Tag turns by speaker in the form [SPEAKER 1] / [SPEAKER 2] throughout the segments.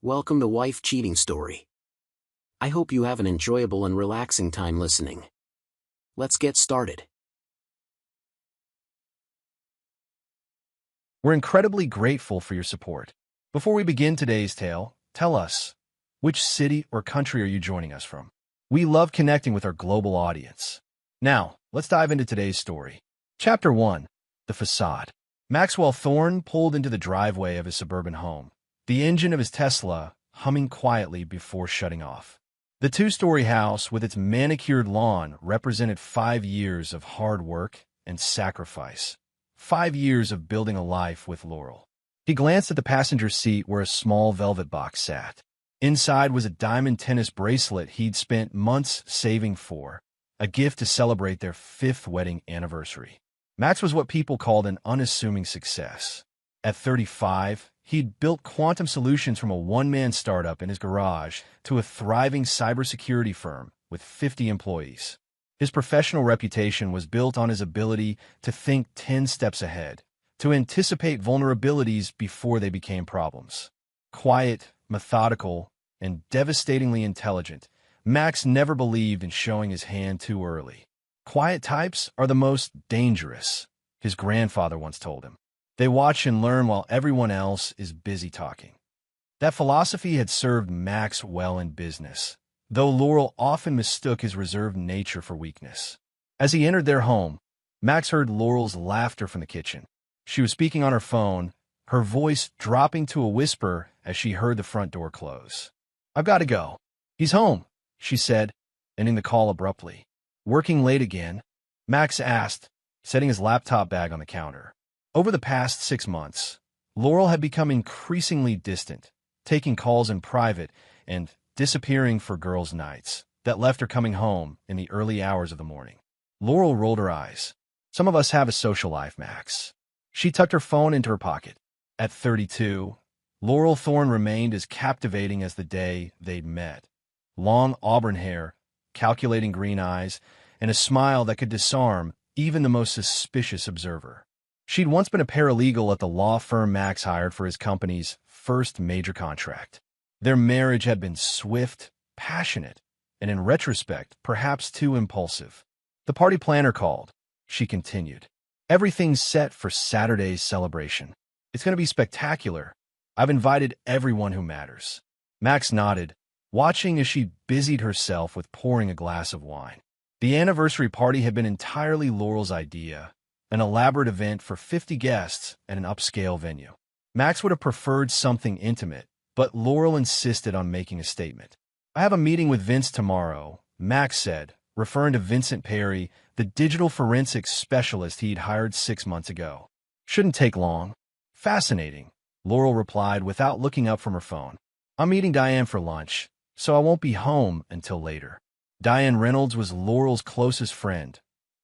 [SPEAKER 1] Welcome to Wife Cheating Story. I hope you have an enjoyable and relaxing time listening. Let's get started.
[SPEAKER 2] We're incredibly grateful for your support. Before we begin today's tale, tell us, which city or country are you joining us from? We love connecting with our global audience. Now, let's dive into today's story. Chapter 1. The Facade. Maxwell Thorne pulled into the driveway of his suburban home, the engine of his Tesla humming quietly before shutting off. The two-story house with its manicured lawn represented 5 years of hard work and sacrifice. 5 years of building a life with Laurel. He glanced at the passenger seat where a small velvet box sat. Inside was a diamond tennis bracelet he'd spent months saving for, a gift to celebrate their 5th wedding anniversary. Max was what people called an unassuming success. At 35, he'd built quantum solutions from a one-man startup in his garage to a thriving cybersecurity firm with 50 employees. His professional reputation was built on his ability to think 10 steps ahead, to anticipate vulnerabilities before they became problems. Quiet, methodical, and devastatingly intelligent, Max never believed in showing his hand too early. Quiet types are the most dangerous, his grandfather once told him. They watch and learn while everyone else is busy talking. That philosophy had served Max well in business, though Laurel often mistook his reserved nature for weakness. As he entered their home, Max heard Laurel's laughter from the kitchen. She was speaking on her phone, her voice dropping to a whisper as she heard the front door close. "I've got to go. He's home," she said, ending the call abruptly. "Working late again?" Max asked, setting his laptop bag on the counter. Over the past 6 months, Laurel had become increasingly distant, taking calls in private and disappearing for girls' nights that left her coming home in the early hours of the morning. Laurel rolled her eyes. "Some of us have a social life, Max." She tucked her phone into her pocket. At 32, Laurel Thorne remained as captivating as the day they'd met. Long auburn hair, calculating green eyes, and a smile that could disarm even the most suspicious observer. She'd once been a paralegal at the law firm Max hired for his company's first major contract. Their marriage had been swift, passionate, and in retrospect, perhaps too impulsive. "The party planner called," she continued. "Everything's set for Saturday's celebration. It's going to be spectacular. I've invited everyone who matters." Max nodded, watching as she busied herself with pouring a glass of wine. The anniversary party had been entirely Laurel's idea, an elaborate event for 50 guests at an upscale venue. Max would have preferred something intimate, but Laurel insisted on making a statement. "I have a meeting with Vince tomorrow," Max said, referring to Vincent Perry, the digital forensics specialist he'd hired 6 months ago. "Shouldn't take long." "Fascinating," Laurel replied without looking up from her phone. "I'm meeting Diane for lunch, so I won't be home until later." Diane Reynolds was Laurel's closest friend,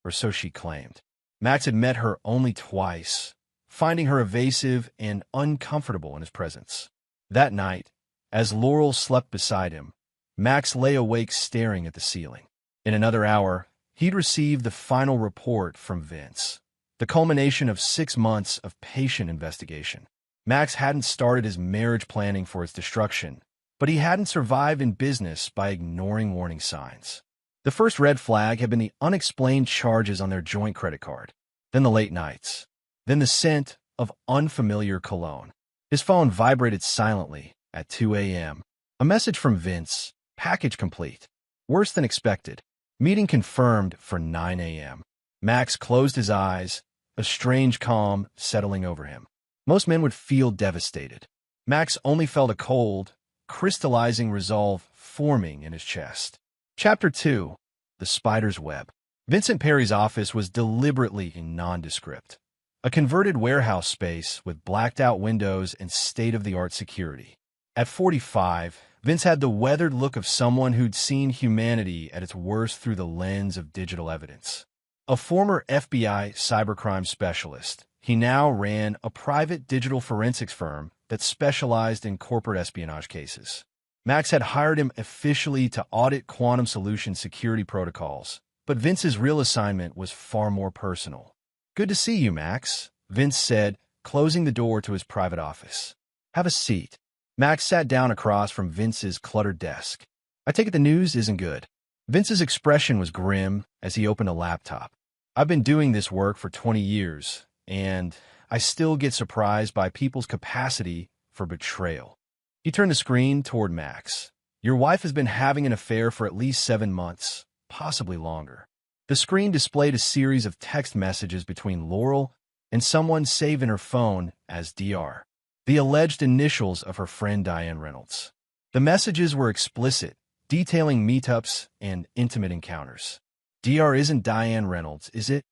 [SPEAKER 2] or so she claimed. Max had met her only twice, finding her evasive and uncomfortable in his presence. That night, as Laurel slept beside him, Max lay awake staring at the ceiling. In another hour, he'd received the final report from Vince, the culmination of 6 months of patient investigation. Max hadn't started his marriage planning for its destruction, but he hadn't survived in business by ignoring warning signs. The first red flag had been the unexplained charges on their joint credit card, then the late nights, then the scent of unfamiliar cologne. His phone vibrated silently at 2 a.m. A message from Vince, package complete. Worse than expected. Meeting confirmed for 9 a.m. Max closed his eyes, a strange calm settling over him. Most men would feel devastated. Max only felt a cold, crystallizing resolve forming in his chest. Chapter 2. The Spider's Web. Vincent Perry's office was deliberately nondescript. A converted warehouse space with blacked-out windows and state-of-the-art security. At 45, Vince had the weathered look of someone who'd seen humanity at its worst through the lens of digital evidence. A former FBI cybercrime specialist, he now ran a private digital forensics firm that specialized in corporate espionage cases. Max had hired him officially to audit quantum solution security protocols, but Vince's real assignment was far more personal. "Good to see you, Max," Vince said, closing the door to his private office. "Have a seat." Max sat down across from Vince's cluttered desk. I take it the news isn't good. Vince's expression was grim as he opened a laptop. I've been doing this work for 20 years, and I still get surprised by people's capacity for betrayal. He turned the screen toward Max. Your wife has been having an affair for at least 7 months, possibly longer. The screen displayed a series of text messages between Laurel and someone saved in her phone as DR, the alleged initials of her friend Diane Reynolds. The messages were explicit, detailing meetups and intimate encounters. DR isn't Diane Reynolds, is it?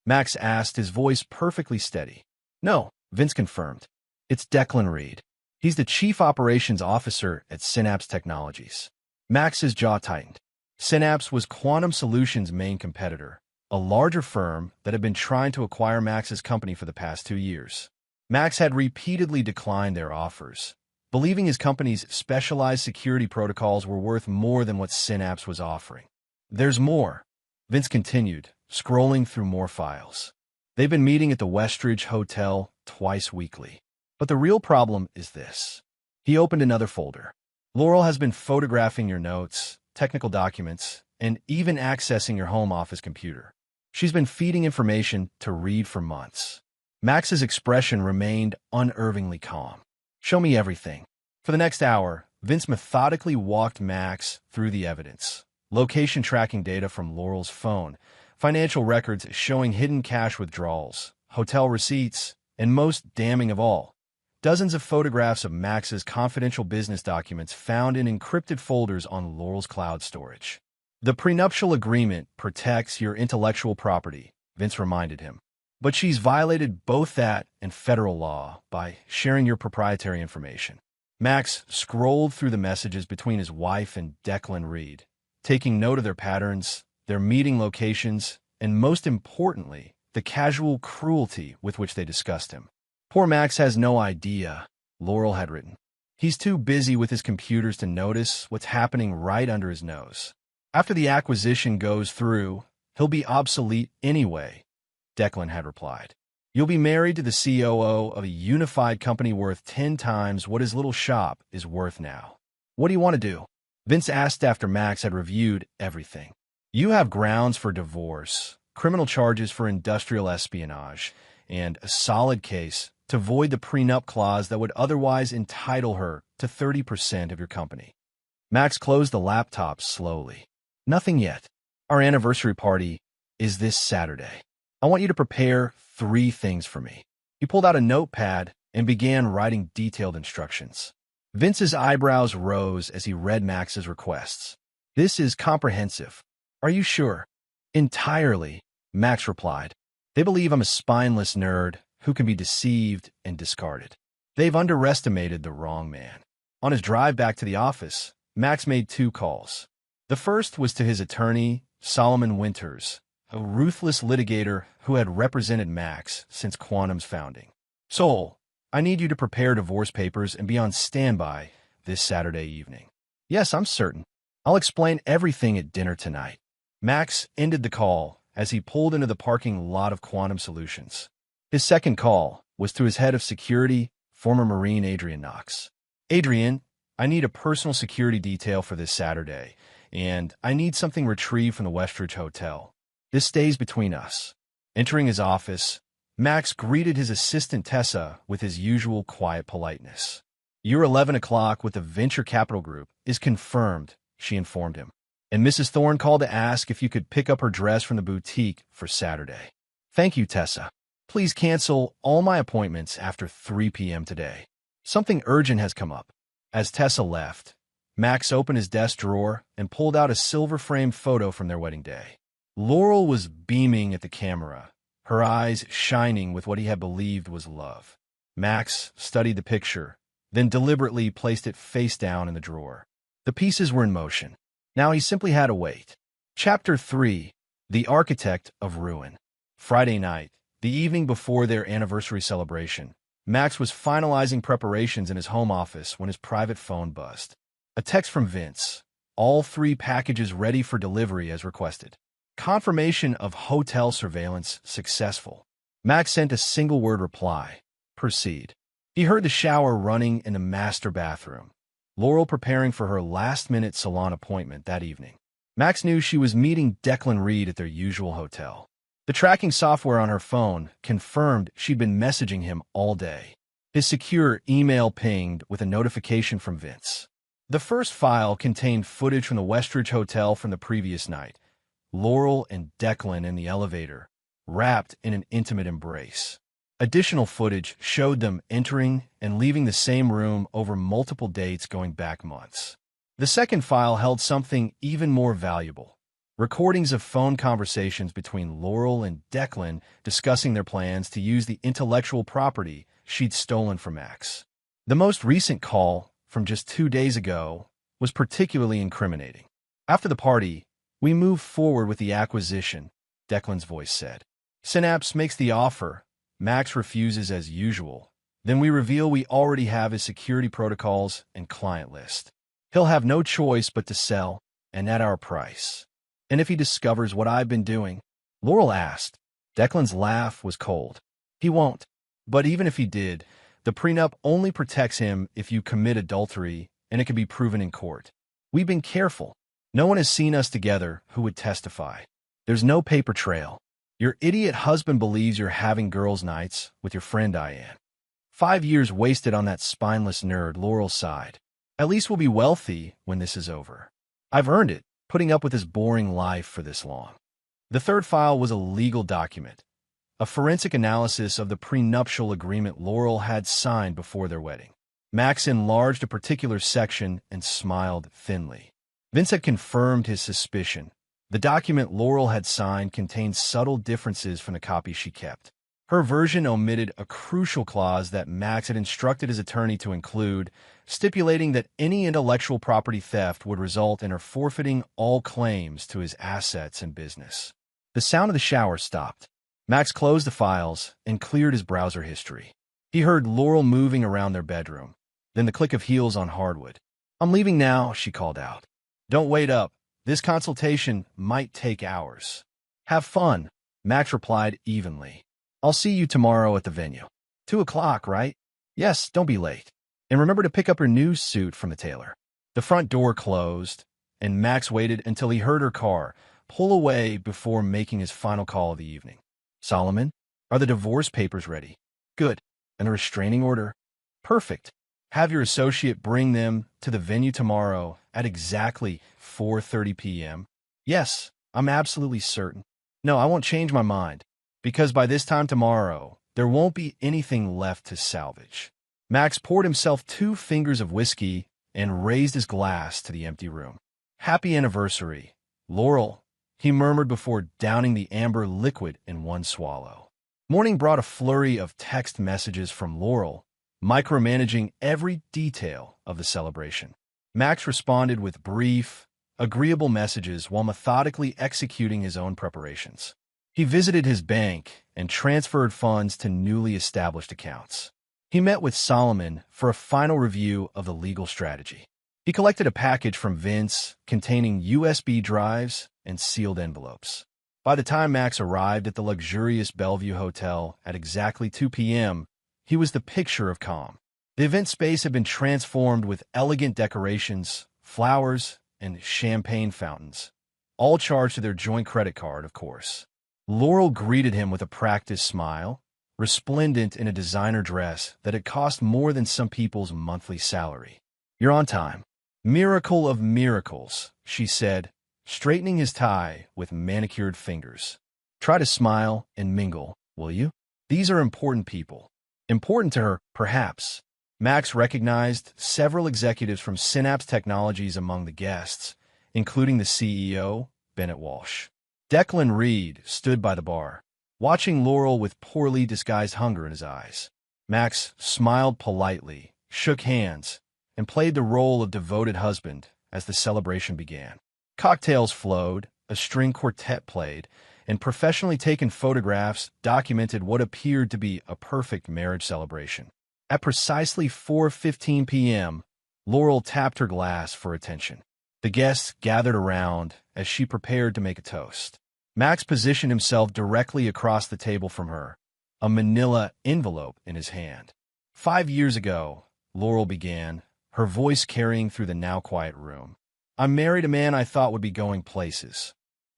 [SPEAKER 2] Max asked, his voice perfectly steady. No, Vince confirmed. It's Declan Reed. He's the Chief Operations Officer at Synapse Technologies. Max's jaw tightened. Synapse was Quantum Solutions' main competitor, a larger firm that had been trying to acquire Max's company for the past 2 years. Max had repeatedly declined their offers, believing his company's specialized security protocols were worth more than what Synapse was offering. There's more, Vince continued, scrolling through more files. They've been meeting at the Westridge Hotel twice weekly. But the real problem is this. He opened another folder. Laurel has been photographing your notes, technical documents, and even accessing your home office computer. She's been feeding information to Reed for months. Max's expression remained unnervingly calm. Show me everything. For the next hour, Vince methodically walked Max through the evidence. Location tracking data from Laurel's phone, financial records showing hidden cash withdrawals, hotel receipts, and most damning of all, dozens of photographs of Max's confidential business documents found in encrypted folders on Laurel's cloud storage. The prenuptial agreement protects your intellectual property, Vince reminded him. But she's violated both that and federal law by sharing your proprietary information. Max scrolled through the messages between his wife and Declan Reed, taking note of their patterns, their meeting locations, and most importantly, the casual cruelty with which they discussed him. Poor Max has no idea, Laurel had written. He's too busy with his computers to notice what's happening right under his nose. After the acquisition goes through, he'll be obsolete anyway, Declan had replied. You'll be married to the COO of a unified company worth 10 times what his little shop is worth now. What do you want to do? Vince asked after Max had reviewed everything. You have grounds for divorce, criminal charges for industrial espionage, and a solid case to void the prenup clause that would otherwise entitle her to 30% of your company. Max closed the laptop slowly. Nothing yet. Our anniversary party is this Saturday. I want you to prepare 3 things for me. He pulled out a notepad and began writing detailed instructions. Vince's eyebrows rose as he read Max's requests. This is comprehensive. Are you sure? Entirely, Max replied. They believe I'm a spineless nerd who can be deceived and discarded. They've underestimated the wrong man. On his drive back to the office, Max made 2 calls. The first was to his attorney, Solomon Winters, a ruthless litigator who had represented Max since Quantum's founding. Sol, I need you to prepare divorce papers and be on standby this Saturday evening. Yes, I'm certain. I'll explain everything at dinner tonight. Max ended the call as he pulled into the parking lot of Quantum Solutions. His second call was to his head of security, former Marine Adrian Knox. Adrian, I need a personal security detail for this Saturday, and I need something retrieved from the Westridge Hotel. This stays between us. Entering his office, Max greeted his assistant Tessa with his usual quiet politeness. Your 11 o'clock with the Venture Capital Group is confirmed, she informed him. And Mrs. Thorne called to ask if you could pick up her dress from the boutique for Saturday. Thank you, Tessa. Please cancel all my appointments after 3 p.m. today. Something urgent has come up. As Tessa left, Max opened his desk drawer and pulled out a silver-framed photo from their wedding day. Laurel was beaming at the camera, her eyes shining with what he had believed was love. Max studied the picture, then deliberately placed it face down in the drawer. The pieces were in motion. Now he simply had to wait. Chapter 3, The Architect of Ruin. Friday night, the evening before their anniversary celebration, Max was finalizing preparations in his home office when his private phone buzzed. A text from Vince. All 3 packages ready for delivery as requested. Confirmation of hotel surveillance successful. Max sent a single-word reply. Proceed. He heard the shower running in the master bathroom, Laurel preparing for her last-minute salon appointment that evening. Max knew she was meeting Declan Reed at their usual hotel. The tracking software on her phone confirmed she'd been messaging him all day. His secure email pinged with a notification from Vince. The first file contained footage from the Westridge Hotel from the previous night. Laurel and Declan in the elevator, wrapped in an intimate embrace. Additional footage showed them entering and leaving the same room over multiple dates going back months. The second file held something even more valuable. Recordings of phone conversations between Laurel and Declan discussing their plans to use the intellectual property she'd stolen from Max. The most recent call, from just 2 days ago, was particularly incriminating. After the party, we move forward with the acquisition, Declan's voice said. Synapse makes the offer. Max refuses as usual. Then we reveal we already have his security protocols and client list. He'll have no choice but to sell, and at our price. And if he discovers what I've been doing? Laurel asked. Declan's laugh was cold. He won't. But even if he did, the prenup only protects him if you commit adultery, and it can be proven in court. We've been careful. No one has seen us together who would testify. There's no paper trail. Your idiot husband believes you're having girls' nights with your friend Diane. 5 years wasted on that spineless nerd, Laurel sighed. At least we'll be wealthy when this is over. I've earned it, putting up with this boring life for this long. The third file was a legal document, a forensic analysis of the prenuptial agreement Laurel had signed before their wedding. Max enlarged a particular section and smiled thinly. Vince had confirmed his suspicion. The document Laurel had signed contained subtle differences from the copy she kept. Her version omitted a crucial clause that Max had instructed his attorney to include, stipulating that any intellectual property theft would result in her forfeiting all claims to his assets and business. The sound of the shower stopped. Max closed the files and cleared his browser history. He heard Laurel moving around their bedroom, then the click of heels on hardwood. I'm leaving now, she called out. Don't wait up. This consultation might take hours. Have fun, Max replied evenly. I'll see you tomorrow at the venue. 2 o'clock, right? Yes, don't be late. And remember to pick up her new suit from the tailor. The front door closed, and Max waited until he heard her car pull away before making his final call of the evening. Solomon, are the divorce papers ready? Good. And a restraining order? Perfect. Have your associate bring them to the venue tomorrow at exactly 4:30 p.m. Yes, I'm absolutely certain. No, I won't change my mind, because by this time tomorrow, there won't be anything left to salvage. Max poured himself 2 fingers of whiskey and raised his glass to the empty room. Happy anniversary, Laurel, he murmured before downing the amber liquid in one swallow. Morning brought a flurry of text messages from Laurel, micromanaging every detail of the celebration. Max responded with brief, agreeable messages while methodically executing his own preparations. He visited his bank and transferred funds to newly established accounts. He met with Solomon for a final review of the legal strategy. He collected a package from Vince containing USB drives and sealed envelopes. By the time Max arrived at the luxurious Bellevue Hotel at exactly 2 p.m., he was the picture of calm. The event space had been transformed with elegant decorations, flowers, and champagne fountains, all charged to their joint credit card, of course. Laurel greeted him with a practiced smile, resplendent in a designer dress that had cost more than some people's monthly salary. You're on time. Miracle of miracles, she said, straightening his tie with manicured fingers. Try to smile and mingle, will you? These are important people. Important to her, perhaps. Max recognized several executives from Synapse Technologies among the guests, including the CEO, Bennett Walsh. Declan Reed stood by the bar, watching Laurel with poorly disguised hunger in his eyes. Max smiled politely, shook hands, and played the role of devoted husband as the celebration began. Cocktails flowed, a string quartet played, and professionally taken photographs documented what appeared to be a perfect marriage celebration. At precisely 4:15 p.m., Laurel tapped her glass for attention. The guests gathered around as she prepared to make a toast. Max positioned himself directly across the table from her, a manila envelope in his hand. 5 years ago, Laurel began, her voice carrying through the now-quiet room. I married a man I thought would be going places.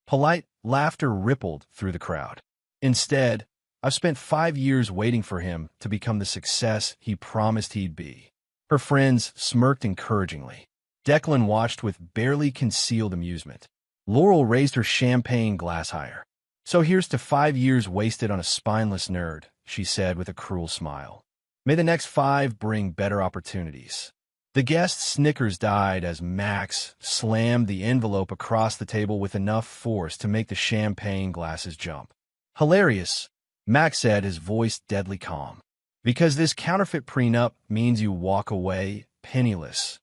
[SPEAKER 2] Polite laughter rippled through the crowd. Instead, I've spent 5 years waiting for him to become the success he promised he'd be. Her friends smirked encouragingly. Declan watched with barely concealed amusement. Laurel raised her champagne glass higher. So here's to 5 years wasted on a spineless nerd, she said with a cruel smile. May the next 5 bring better opportunities. The guest's snickers died as Max slammed the envelope across the table with enough force to make the champagne glasses jump. Hilarious, Max said, his voice deadly calm. Because this counterfeit prenup means you walk away penniless.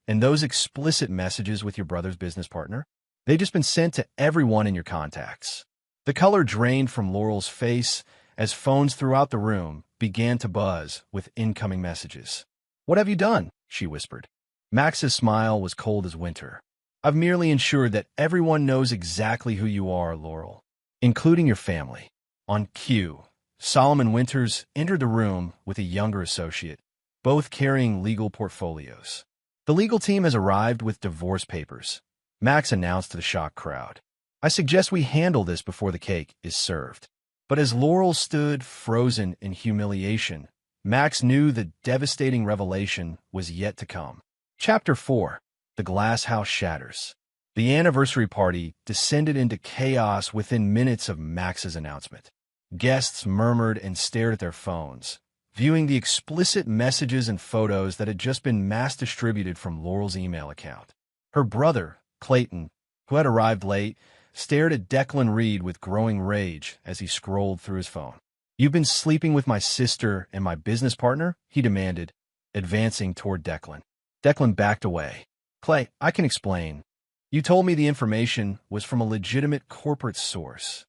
[SPEAKER 2] And those explicit messages with your brother's business partner? They've just been sent to everyone in your contacts. The color drained from Laurel's face as phones throughout the room began to buzz with incoming messages. What have you done? She whispered. Max's smile was cold as winter. I've merely ensured that everyone knows exactly who you are, Laurel, including your family. On cue, Solomon Winters entered the room with a younger associate, both carrying legal portfolios. The legal team has arrived with divorce papers, Max announced to the shocked crowd. I suggest we handle this before the cake is served. But as Laurel stood frozen in humiliation, Max knew the devastating revelation was yet to come. Chapter 4. The Glass House Shatters. The anniversary party descended into chaos within minutes of Max's announcement. Guests murmured and stared at their phones, viewing the explicit messages and photos that had just been mass distributed from Laurel's email account. Her brother, Clayton, who had arrived late, stared at Declan Reed with growing rage as he scrolled through his phone. You've been sleeping with my sister and my business partner? He demanded, advancing toward Declan. Declan backed away. Clay, I can explain. You told me the information was from a legitimate corporate source.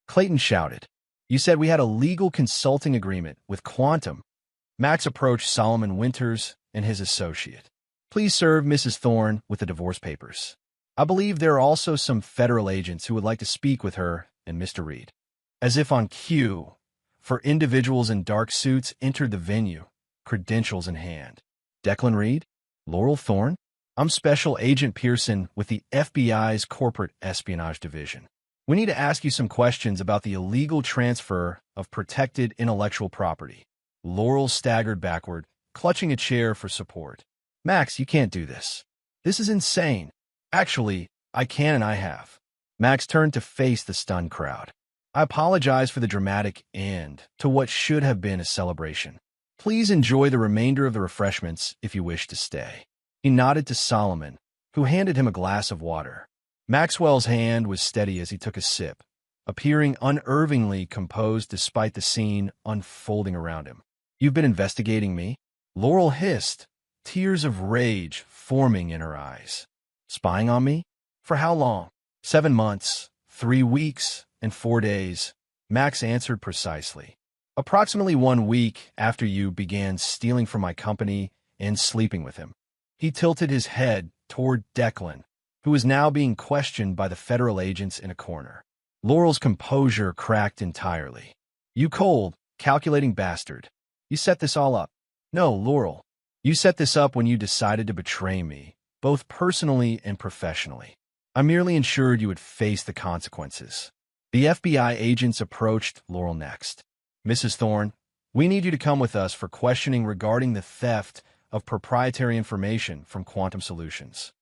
[SPEAKER 2] Clayton shouted. You said we had a legal consulting agreement with Quantum. Max approached Solomon Winters and his associate. Please serve Mrs. Thorne with the divorce papers. I believe there are also some federal agents who would like to speak with her and Mr. Reed. As if on cue, for individuals in dark suits entered the venue, credentials in hand. Declan Reed? Laurel Thorne? I'm Special Agent Pearson with the FBI's Corporate Espionage Division. We need to ask you some questions about the illegal transfer of protected intellectual property. Laurel staggered backward, clutching a chair for support. Max, you can't do this. This is insane. Actually, I can and I have. Max turned to face the stunned crowd. I apologize for the dramatic end to what should have been a celebration. Please enjoy the remainder of the refreshments if you wish to stay. He nodded to Solomon, who handed him a glass of water. Maxwell's hand was steady as he took a sip, appearing unervingly composed despite the scene unfolding around him. You've been investigating me? Laurel hissed, tears of rage forming in her eyes. Spying on me? For how long? 7 months, 3 weeks, and 4 days, Max answered precisely. Approximately 1 week after you began stealing from my company and sleeping with him. He tilted his head toward Declan, who was now being questioned by the federal agents in a corner. Laurel's composure cracked entirely. You cold, calculating bastard. You set this all up. No, Laurel. You set this up when you decided to betray me, both personally and professionally. I merely ensured you would face the consequences. The FBI agents approached Laurel next. Mrs. Thorne, we need you to come with us for questioning regarding the theft of proprietary information from Quantum Solutions.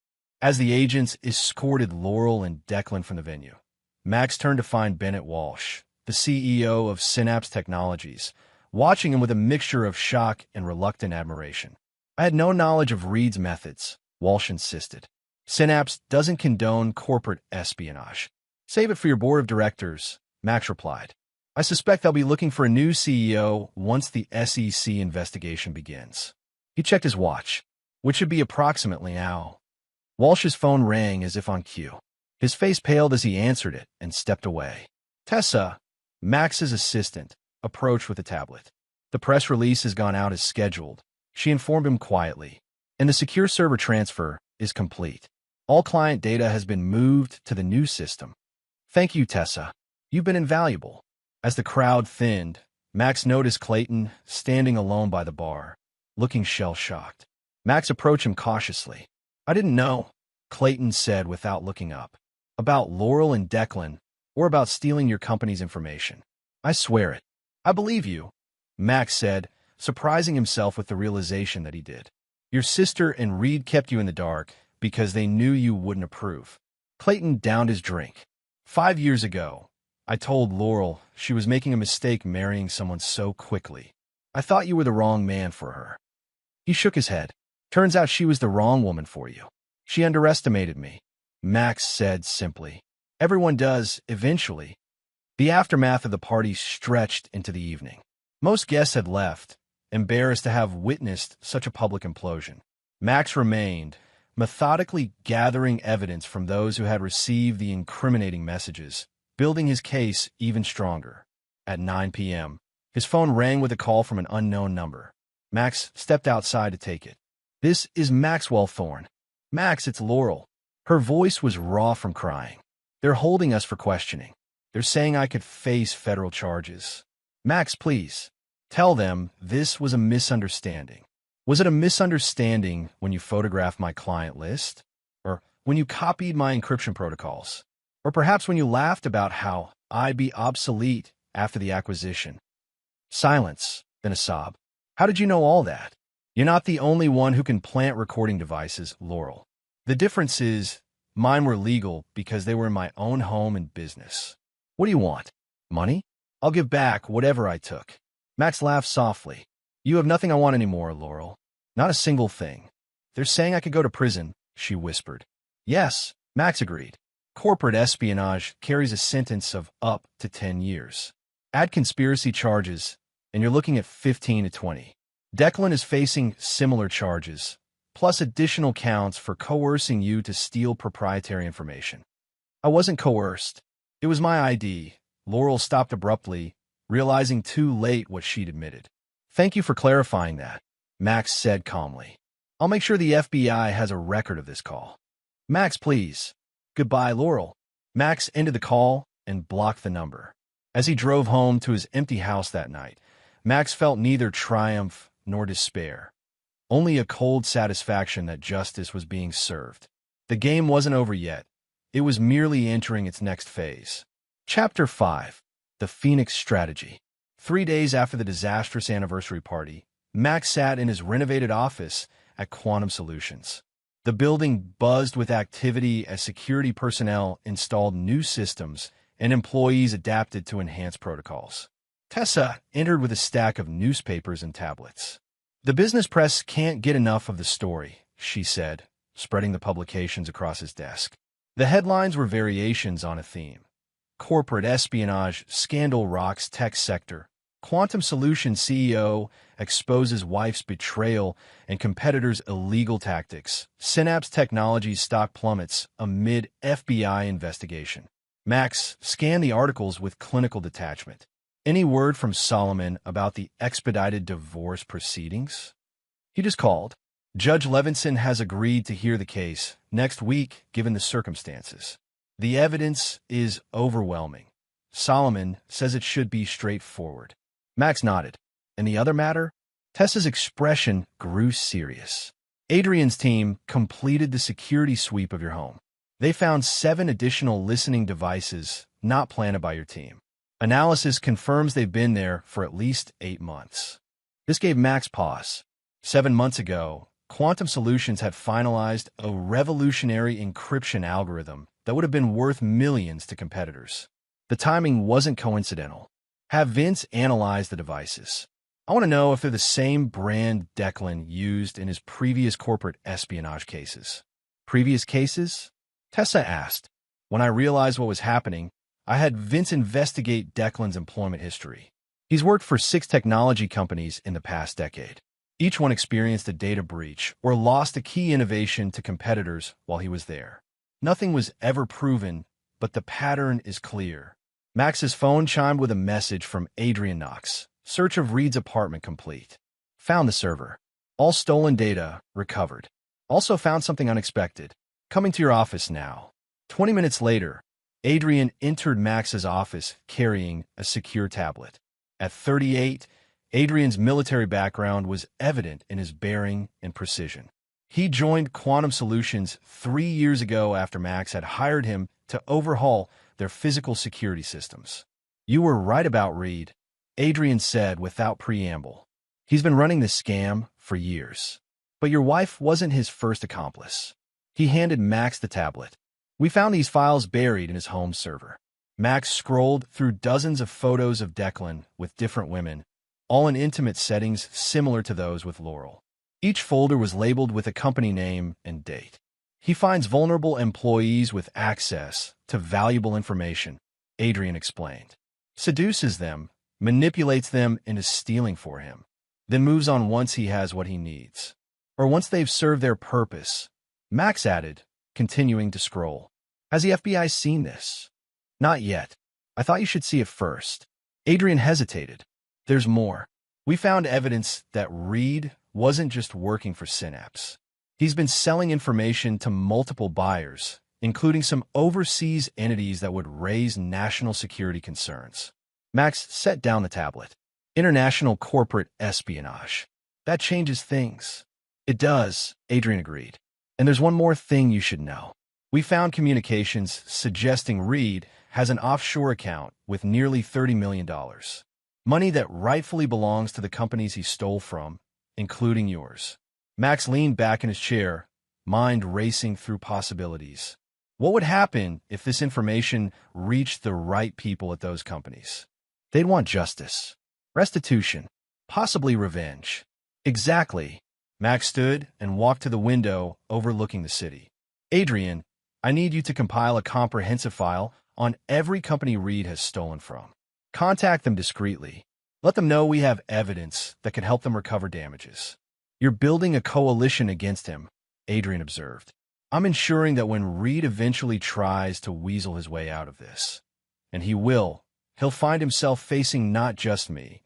[SPEAKER 2] As the agents escorted Laurel and Declan from the venue, Max turned to find Bennett Walsh, the CEO of Synapse Technologies, watching him with a mixture of shock and reluctant admiration. I had no knowledge of Reed's methods, Walsh insisted. Synapse doesn't condone corporate espionage. Save it for your board of directors, Max replied. I suspect they'll be looking for a new CEO once the SEC investigation begins. He checked his watch, which should be approximately now. Walsh's phone rang as if on cue. His face paled as he answered it and stepped away. Tessa, Max's assistant, approached with a tablet. The press release has gone out as scheduled, she informed him quietly, and the secure server transfer is complete. All client data has been moved to the new system. Thank you, Tessa. You've been invaluable. As the crowd thinned, Max noticed Clayton standing alone by the bar, looking shell-shocked. Max approached him cautiously. "I didn't know," Clayton said without looking up. "About Laurel and Declan, or about stealing your company's information. I swear it." "I believe you," Max said, surprising himself with the realization that he did. "Your sister and Reed kept you in the dark because they knew you wouldn't approve." Clayton downed his drink. 5 years ago, I told Laurel she was making a mistake marrying someone so quickly. I thought you were the wrong man for her." He shook his head. "Turns out she was the wrong woman for you. She underestimated me," Max said simply. "Everyone does, eventually." The aftermath of the party stretched into the evening. Most guests had left, embarrassed to have witnessed such a public implosion. Max remained, methodically gathering evidence from those who had received the incriminating messages, building his case even stronger. At 9 p.m., his phone rang with a call from an unknown number. Max stepped outside to take it. "This is Maxwell Thorne." "Max, it's Laurel." Her voice was raw from crying. "They're holding us for questioning. They're saying I could face federal charges." "Max, please. Tell them this was a misunderstanding." "Was it a misunderstanding when you photographed my client list? Or when you copied my encryption protocols? Or perhaps when you laughed about how I'd be obsolete after the acquisition?" Silence, then a sob. "How did you know all that? You're not the only one who can plant recording devices, Laurel. The difference is, mine were legal because they were in my own home and business." "What do you want? Money? I'll give back whatever I took." Max laughed softly. "You have nothing I want anymore, Laurel. Not a single thing." "They're saying I could go to prison," she whispered. "Yes," Max agreed. "Corporate espionage carries a sentence of up to 10 years. Add conspiracy charges, and you're looking at 15 to 20. Declan is facing similar charges, plus additional counts for coercing you to steal proprietary information." "I wasn't coerced. It was my ID." Laurel stopped abruptly, realizing too late what she'd admitted. "Thank you for clarifying that," Max said calmly. "I'll make sure the FBI has a record of this call." "Max, please." "Goodbye, Laurel." Max ended the call and blocked the number. As he drove home to his empty house that night, Max felt neither triumph nor despair, only a cold satisfaction that justice was being served. The game wasn't over yet. It was merely entering its next phase. Chapter 5. The Phoenix Strategy. 3 days after the disastrous anniversary party, Max sat in his renovated office at Quantum Solutions. The building buzzed with activity as security personnel installed new systems and employees adapted to enhanced protocols. Tessa entered with a stack of newspapers and tablets. "The business press can't get enough of the story," she said, spreading the publications across his desk. The headlines were variations on a theme. Corporate espionage scandal rocks tech sector. Quantum Solutions CEO exposes wife's betrayal and competitors' illegal tactics. Synapse Technologies stock plummets amid FBI investigation. Max scanned the articles with clinical detachment. Any word from Solomon about the expedited divorce proceedings? He just called. "Judge Levinson has agreed to hear the case next week given the circumstances. The evidence is overwhelming. Solomon says it should be straightforward." Max nodded. "And the other matter?" Tessa's expression grew serious. "Adrian's team completed the security sweep of your home. They found 7 additional listening devices not planted by your team. Analysis confirms they've been there for at least 8 months. This gave Max pause. 7 months ago, Quantum Solutions had finalized a revolutionary encryption algorithm that would have been worth millions to competitors. The timing wasn't coincidental. Have Vince analyze the devices. I want to know if they're the same brand Declan used in his previous corporate espionage cases. Previous cases? Tessa asked. When I realized what was happening, I had Vince investigate Declan's employment history. He's worked for 6 technology companies in the past decade. Each one experienced a data breach or lost a key innovation to competitors while he was there. Nothing was ever proven, but the pattern is clear. Max's phone chimed with a message from Adrian Knox. Search of Reed's apartment complete. Found the server. All stolen data recovered. Also found something unexpected. Coming to your office now. 20 minutes later, Adrian entered Max's office carrying a secure tablet. At 38, Adrian's military background was evident in his bearing and precision. He joined Quantum Solutions 3 years ago after Max had hired him to overhaul their physical security systems. "You were right about Reed," Adrian said without preamble. "He's been running this scam for years. But your wife wasn't his first accomplice." He handed Max the tablet. "We found these files buried in his home server." Max scrolled through dozens of photos of Declan with different women, all in intimate settings similar to those with Laurel. Each folder was labeled with a company name and date. "He finds vulnerable employees with access to valuable information," Adrian explained. "Seduces them, manipulates them into stealing for him, then moves on once he has what he needs. Or once they've served their purpose," Max added, continuing to scroll. "Has the FBI seen this?" "Not yet. I thought you should see it first." Adrian hesitated. "There's more. We found evidence that Reed wasn't just working for Synapse. He's been selling information to multiple buyers, including some overseas entities that would raise national security concerns." Max set down the tablet. "International corporate espionage. That changes things." "It does," Adrian agreed. "And there's one more thing you should know. We found communications suggesting Reed has an offshore account with nearly $30 million. Money that rightfully belongs to the companies he stole from, including yours." Max leaned back in his chair, mind racing through possibilities. What would happen if this information reached the right people at those companies? They'd want justice, restitution, possibly revenge. Exactly. Max stood and walked to the window overlooking the city. "Adrian, I need you to compile a comprehensive file on every company Reed has stolen from. Contact them discreetly. Let them know we have evidence that can help them recover damages." "You're building a coalition against him," Adrian observed. "I'm ensuring that when Reed eventually tries to weasel his way out of this, and he'll find himself facing not just me,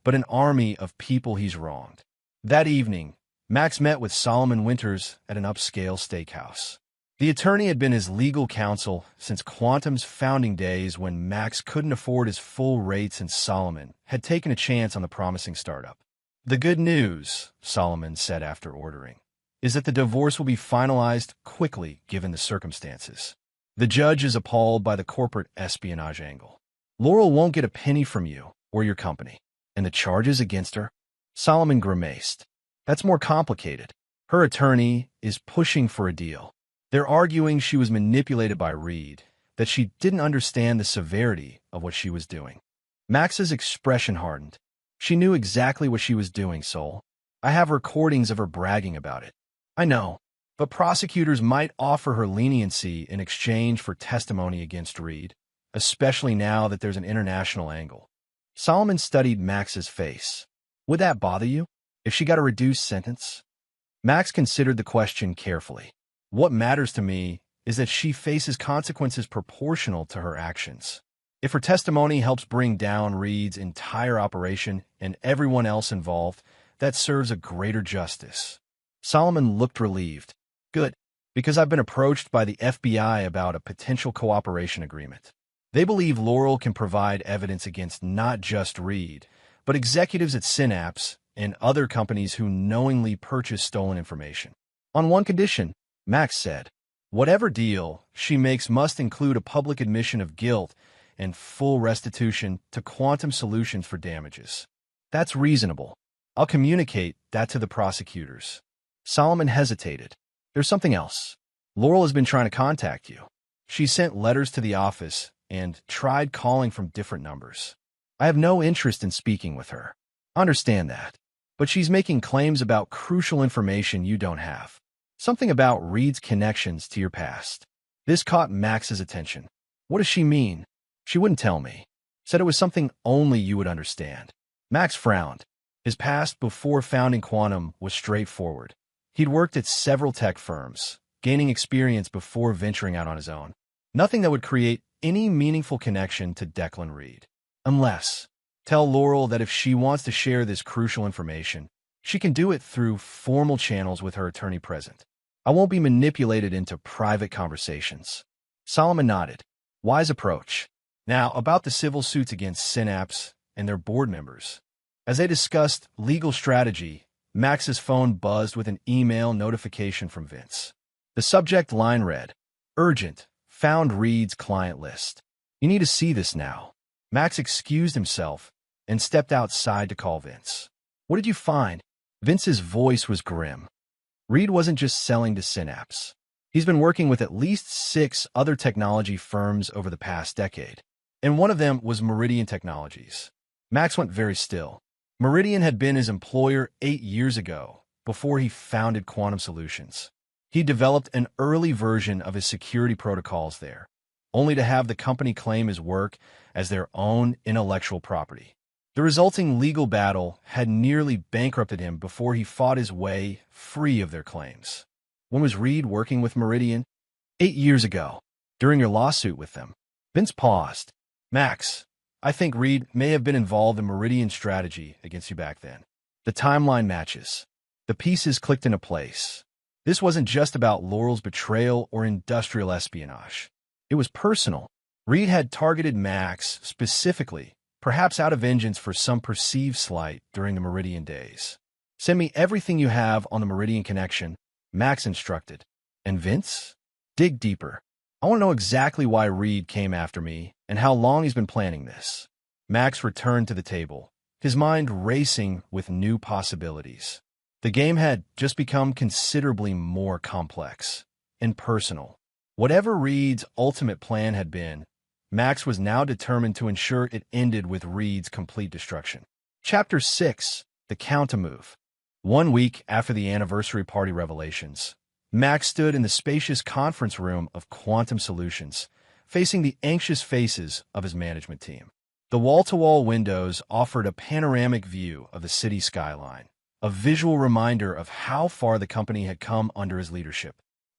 [SPEAKER 2] but an army of people he's wronged." That evening, Max met with Solomon Winters at an upscale steakhouse. The attorney had been his legal counsel since Quantum's founding days, when Max couldn't afford his full rates and Solomon had taken a chance on the promising startup. "The good news," Solomon said after ordering, "is that the divorce will be finalized quickly given the circumstances. The judge is appalled by the corporate espionage angle. Laurel won't get a penny from you or your company. And the charges against her?" Solomon grimaced. "That's more complicated. Her attorney is pushing for a deal. They're arguing she was manipulated by Reed, that she didn't understand the severity of what she was doing." Max's expression hardened. "She knew exactly what she was doing, Sol. I have recordings of her bragging about it." "I know, but prosecutors might offer her leniency in exchange for testimony against Reed, especially now that there's an international angle." Solomon studied Max's face. "Would that bother you, if she got a reduced sentence?" Max considered the question carefully. "What matters to me is that she faces consequences proportional to her actions. If her testimony helps bring down Reed's entire operation and everyone else involved, that serves a greater justice." Solomon looked relieved. "Good, because I've been approached by the FBI about a potential cooperation agreement. They believe Laurel can provide evidence against not just Reed, but executives at Synapse and other companies who knowingly purchase stolen information. On one condition," Max said. "Whatever deal she makes must include a public admission of guilt and full restitution to Quantum Solutions for damages." "That's reasonable. I'll communicate that to the prosecutors." Solomon hesitated. "There's something else. Laurel has been trying to contact you. She sent letters to the office and tried calling from different numbers. I have no interest in speaking with her. Understand that. But she's making claims about crucial information you don't have. Something about Reed's connections to your past." This caught Max's attention. "What does she mean?" "She wouldn't tell me. Said it was something only you would understand." Max frowned. His past before founding Quantum was straightforward. He'd worked at several tech firms, gaining experience before venturing out on his own. Nothing that would create any meaningful connection to Declan Reed. Unless, tell Laurel that if she wants to share this crucial information, she can do it through formal channels with her attorney present. I won't be manipulated into private conversations." Solomon nodded. "Wise approach. Now, about the civil suits against Synapse and their board members. As they discussed legal strategy, Max's phone buzzed with an email notification from Vince. The subject line read, "Urgent, found Reed's client list. You need to see this now." Max excused himself and stepped outside to call Vince. "What did you find?" Vince's voice was grim. Reed wasn't just selling to Synapse. He's been working with at least 6 other technology firms over the past decade, and one of them was Meridian Technologies. Max went very still. Meridian had been his employer 8 years ago, before he founded Quantum Solutions. He developed an early version of his security protocols there, only to have the company claim his work as their own intellectual property. The resulting legal battle had nearly bankrupted him before he fought his way free of their claims. When was Reed working with Meridian? 8 years ago, during your lawsuit with them. Vince paused. "Max, I think Reed may have been involved in Meridian's strategy against you back then." The timeline matches. The pieces clicked into place. This wasn't just about Laurel's betrayal or industrial espionage. It was personal. Reed had targeted Max specifically, perhaps out of vengeance for some perceived slight during the Meridian days. "Send me everything you have on the Meridian connection," Max instructed. "And Vince? Dig deeper. I want to know exactly why Reed came after me and how long he's been planning this." Max returned to the table, his mind racing with new possibilities. The game had just become considerably more complex and personal. Whatever Reed's ultimate plan had been, Max was now determined to ensure it ended with Reed's complete destruction. Chapter 6: The Counter-Move. 1 week after the anniversary party revelations, Max stood in the spacious conference room of Quantum Solutions, facing the anxious faces of his management team. The wall-to-wall windows offered a panoramic view of the city skyline, a visual reminder of how far the company had come under his leadership.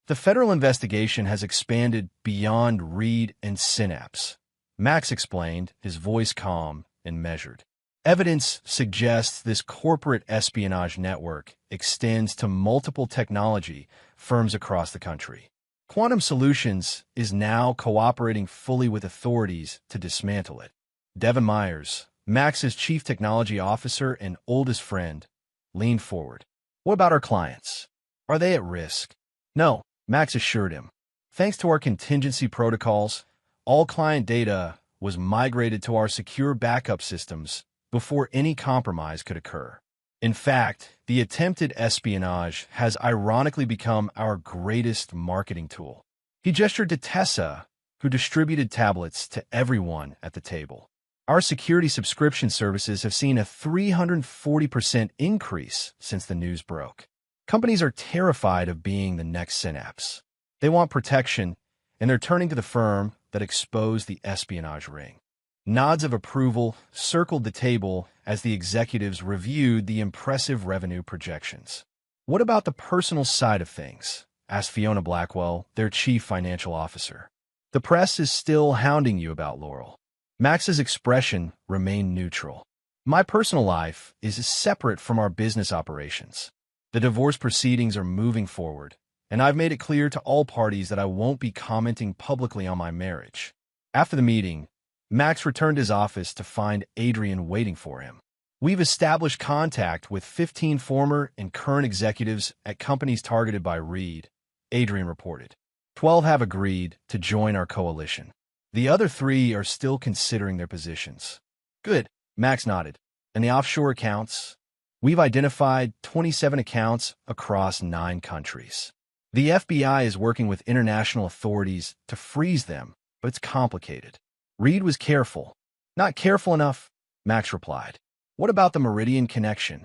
[SPEAKER 2] "The federal investigation has expanded beyond Reed and Synapse," Max explained, his voice calm and measured. "Evidence suggests this corporate espionage network extends to multiple technology firms across the country. Quantum Solutions is now cooperating fully with authorities to dismantle it." Devin Myers, Max's chief technology officer and oldest friend, leaned forward. "What about our clients? Are they at risk?" "No," Max assured him. "Thanks to our contingency protocols, all client data was migrated to our secure backup systems before any compromise could occur. In fact, the attempted espionage has ironically become our greatest marketing tool." He gestured to Tessa, who distributed tablets to everyone at the table. "Our security subscription services have seen a 340% increase since the news broke. Companies are terrified of being the next Synapse. They want protection, and they're turning to the firm that exposed the espionage ring." Nods of approval circled the table as the executives reviewed the impressive revenue projections. "What about the personal side of things?" asked Fiona Blackwell, their chief financial officer. "The press is still hounding you about Laurel." Max's expression remained neutral. "My personal life is separate from our business operations. The divorce proceedings are moving forward, and I've made it clear to all parties that I won't be commenting publicly on my marriage." After the meeting, Max returned to his office to find Adrian waiting for him. "We've established contact with 15 former and current executives at companies targeted by Reed," Adrian reported. 12 have agreed to join our coalition. The other 3 are still considering their positions." "Good," Max nodded. "And the offshore accounts?" "We've identified 27 accounts across 9 countries. The FBI is working with international authorities to freeze them, but it's complicated." Reed was careful. "Not careful enough," Max replied. "What about the Meridian connection?"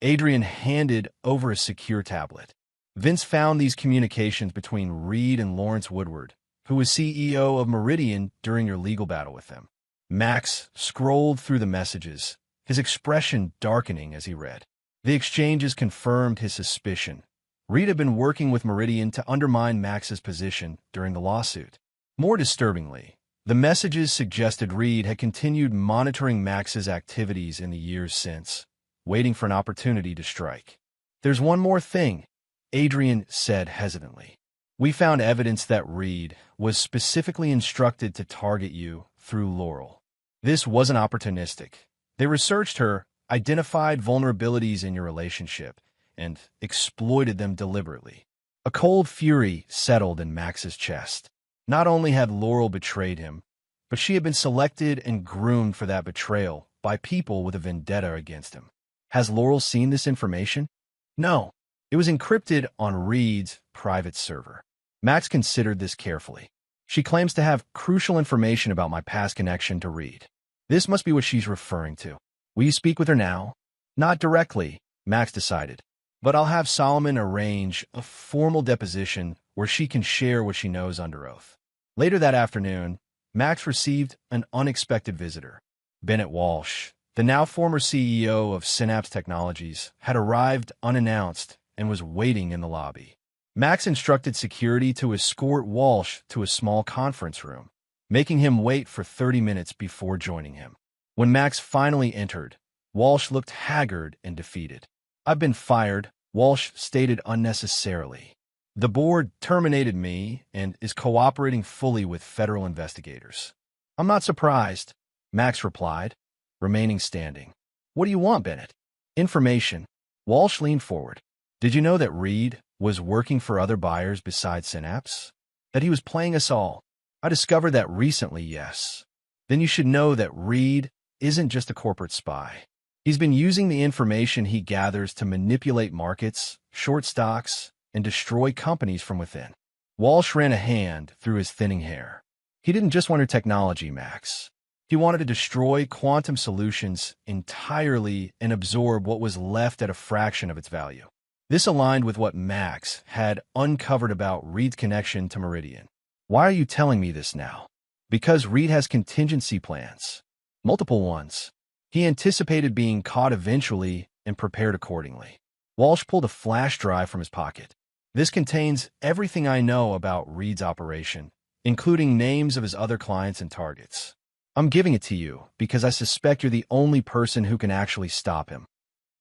[SPEAKER 2] Adrian handed over a secure tablet. Vince found these communications between Reed and Lawrence Woodward, who was CEO of Meridian during your legal battle with them. Max scrolled through the messages, his expression darkening as he read. The exchanges confirmed his suspicion. Reed had been working with Meridian to undermine Max's position during the lawsuit. More disturbingly, the messages suggested Reed had continued monitoring Max's activities in the years since, waiting for an opportunity to strike. "There's one more thing," Adrian said hesitantly. "We found evidence that Reed was specifically instructed to target you through Laurel. This wasn't opportunistic. They researched her, identified vulnerabilities in your relationship, and exploited them deliberately. A cold fury settled in Max's chest. Not only had Laurel betrayed him, but she had been selected and groomed for that betrayal by people with a vendetta against him. Has Laurel seen this information? No. It was encrypted on Reed's private server. Max considered this carefully. She claims to have crucial information about my past connection to Reed. This must be what she's referring to. Will you speak with her now? Not directly, Max decided, but I'll have Solomon arrange a formal deposition where she can share what she knows under oath. Later that afternoon, Max received an unexpected visitor. Bennett Walsh, the now former CEO of Synapse Technologies, had arrived unannounced and was waiting in the lobby. Max instructed security to escort Walsh to a small conference room, making him wait for 30 minutes before joining him. When Max finally entered, Walsh looked haggard and defeated. "I've been fired," Walsh stated unnecessarily. "The board terminated me and is cooperating fully with federal investigators." "I'm not surprised," Max replied, remaining standing. "What do you want, Bennett?" "Information." Walsh leaned forward. "Did you know that Reed was working for other buyers besides Synapse? That he was playing us all?" "I discovered that recently, yes." "Then you should know that Reed isn't just a corporate spy. He's been using the information he gathers to manipulate markets, short stocks, and destroy companies from within." Walsh ran a hand through his thinning hair. "He didn't just want her technology, Max. He wanted to destroy quantum solutions entirely and absorb what was left at a fraction of its value." This aligned with what Max had uncovered about Reed's connection to Meridian. "Why are you telling me this now?" "Because Reed has contingency plans. Multiple ones. He anticipated being caught eventually and prepared accordingly." Walsh pulled a flash drive from his pocket. "This contains everything I know about Reed's operation, including names of his other clients and targets. I'm giving it to you because I suspect you're the only person who can actually stop him."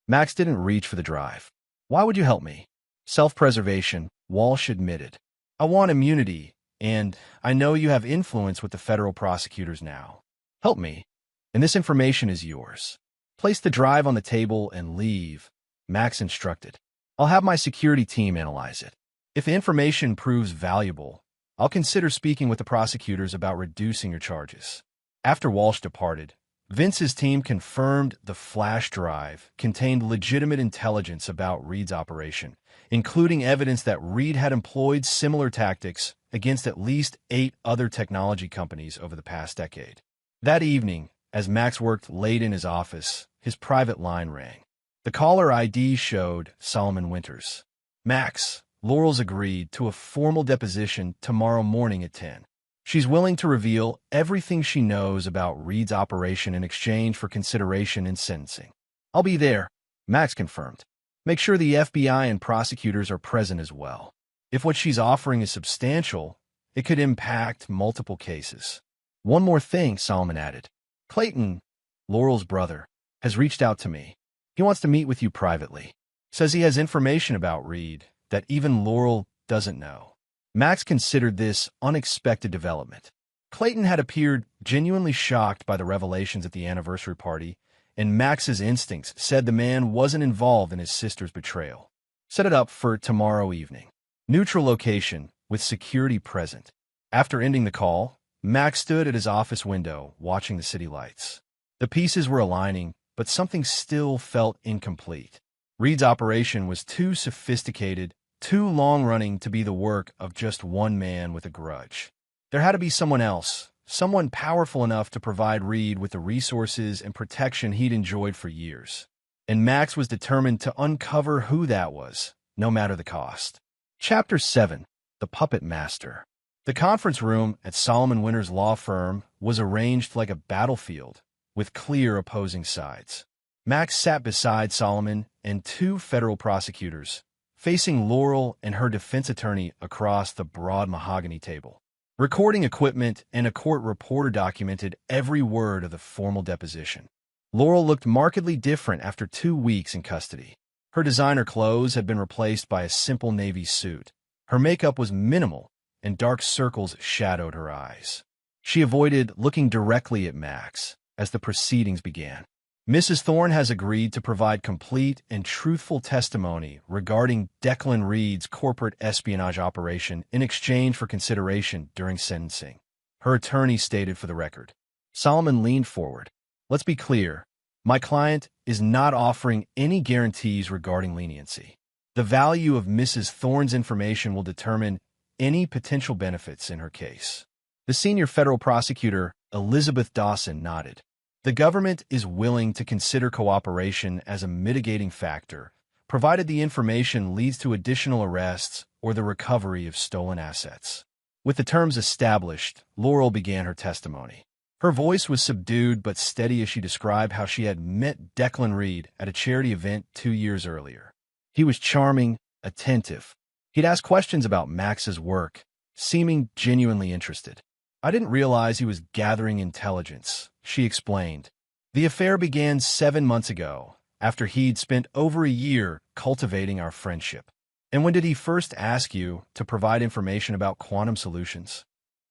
[SPEAKER 2] Max didn't reach for the drive. "Why would you help me?" "Self-preservation," Walsh admitted. "I want immunity, and I know you have influence with the federal prosecutors now. Help me, and this information is yours." "Place the drive on the table and leave," Max instructed. "I'll have my security team analyze it. If the information proves valuable, I'll consider speaking with the prosecutors about reducing your charges." After Walsh departed, Vince's team confirmed the flash drive contained legitimate intelligence about Reed's operation, including evidence that Reed had employed similar tactics against at least 8 other technology companies over the past decade. That evening, as Max worked late in his office, his private line rang. The caller ID showed Solomon Winters. "Max, Laurel's agreed to a formal deposition tomorrow morning at 10. She's willing to reveal everything she knows about Reed's operation in exchange for consideration in sentencing." "I'll be there," Max confirmed. "Make sure the FBI and prosecutors are present as well. If what she's offering is substantial, it could impact multiple cases." "One more thing," Solomon added. "Clayton, Laurel's brother, has reached out to me. He wants to meet with you privately. Says he has information about Reed that even Laurel doesn't know." Max considered this unexpected development. Clayton had appeared genuinely shocked by the revelations at the anniversary party, and Max's instincts said the man wasn't involved in his sister's betrayal. "Set it up for tomorrow evening. Neutral location, with security present." After ending the call, Max stood at his office window, watching the city lights. The pieces were aligning, but something still felt incomplete. Reed's operation was too sophisticated, too long-running to be the work of just one man with a grudge. There had to be someone else, someone powerful enough to provide Reed with the resources and protection he'd enjoyed for years. And Max was determined to uncover who that was, no matter the cost. Chapter 7. The Puppet Master. The conference room at Solomon Winters' law firm was arranged like a battlefield, with clear opposing sides. Max sat beside Solomon and 2 federal prosecutors, facing Laurel and her defense attorney across the broad mahogany table. Recording equipment and a court reporter documented every word of the formal deposition. Laurel looked markedly different after 2 weeks in custody. Her designer clothes had been replaced by a simple navy suit. Her makeup was minimal, and dark circles shadowed her eyes. She avoided looking directly at Max as the proceedings began. Mrs. Thorne has agreed to provide complete and truthful testimony regarding Declan Reed's corporate espionage operation in exchange for consideration during sentencing, her attorney stated for the record. Solomon leaned forward. Let's be clear. My client is not offering any guarantees regarding leniency. The value of Mrs. Thorne's information will determine any potential benefits in her case. The senior federal prosecutor, Elizabeth Dawson, nodded. The government is willing to consider cooperation as a mitigating factor, provided the information leads to additional arrests or the recovery of stolen assets. With the terms established, Laurel began her testimony. Her voice was subdued but steady as she described how she had met Declan Reed at a charity event 2 years earlier. He was charming, attentive. He'd ask questions about Max's work, seeming genuinely interested. I didn't realize he was gathering intelligence, she explained. The affair began 7 months ago, after he'd spent over a year cultivating our friendship. And when did he first ask you to provide information about quantum solutions?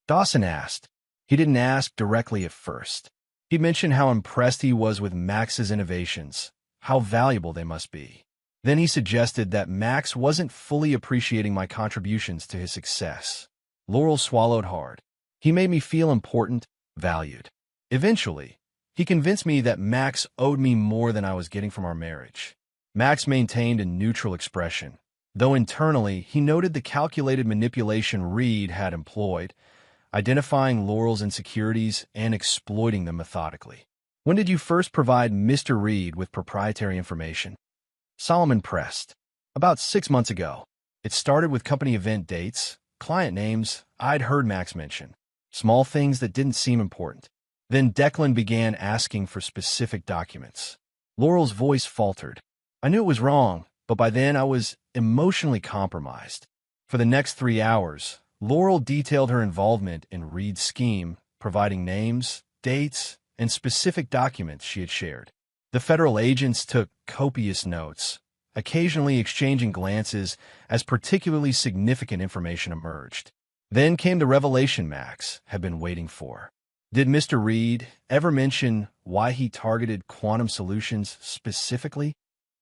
[SPEAKER 2] Dawson asked. He didn't ask directly at first. He mentioned how impressed he was with Max's innovations, how valuable they must be. Then he suggested that Max wasn't fully appreciating my contributions to his success. Laurel swallowed hard. He made me feel important, valued. Eventually, he convinced me that Max owed me more than I was getting from our marriage. Max maintained a neutral expression, though internally he noted the calculated manipulation Reed had employed, identifying Laurel's insecurities and exploiting them methodically. When did you first provide Mr. Reed with proprietary information? Solomon pressed. About 6 months ago. It started with company event dates, client names I'd heard Max mention. Small things that didn't seem important. Then Declan began asking for specific documents. Laurel's voice faltered. I knew it was wrong, but by then I was emotionally compromised. For the next 3 hours, Laurel detailed her involvement in Reed's scheme, providing names, dates, and specific documents she had shared. The federal agents took copious notes, occasionally exchanging glances as particularly significant information emerged. Then came the revelation Max had been waiting for. Did Mr. Reed ever mention why he targeted quantum solutions specifically?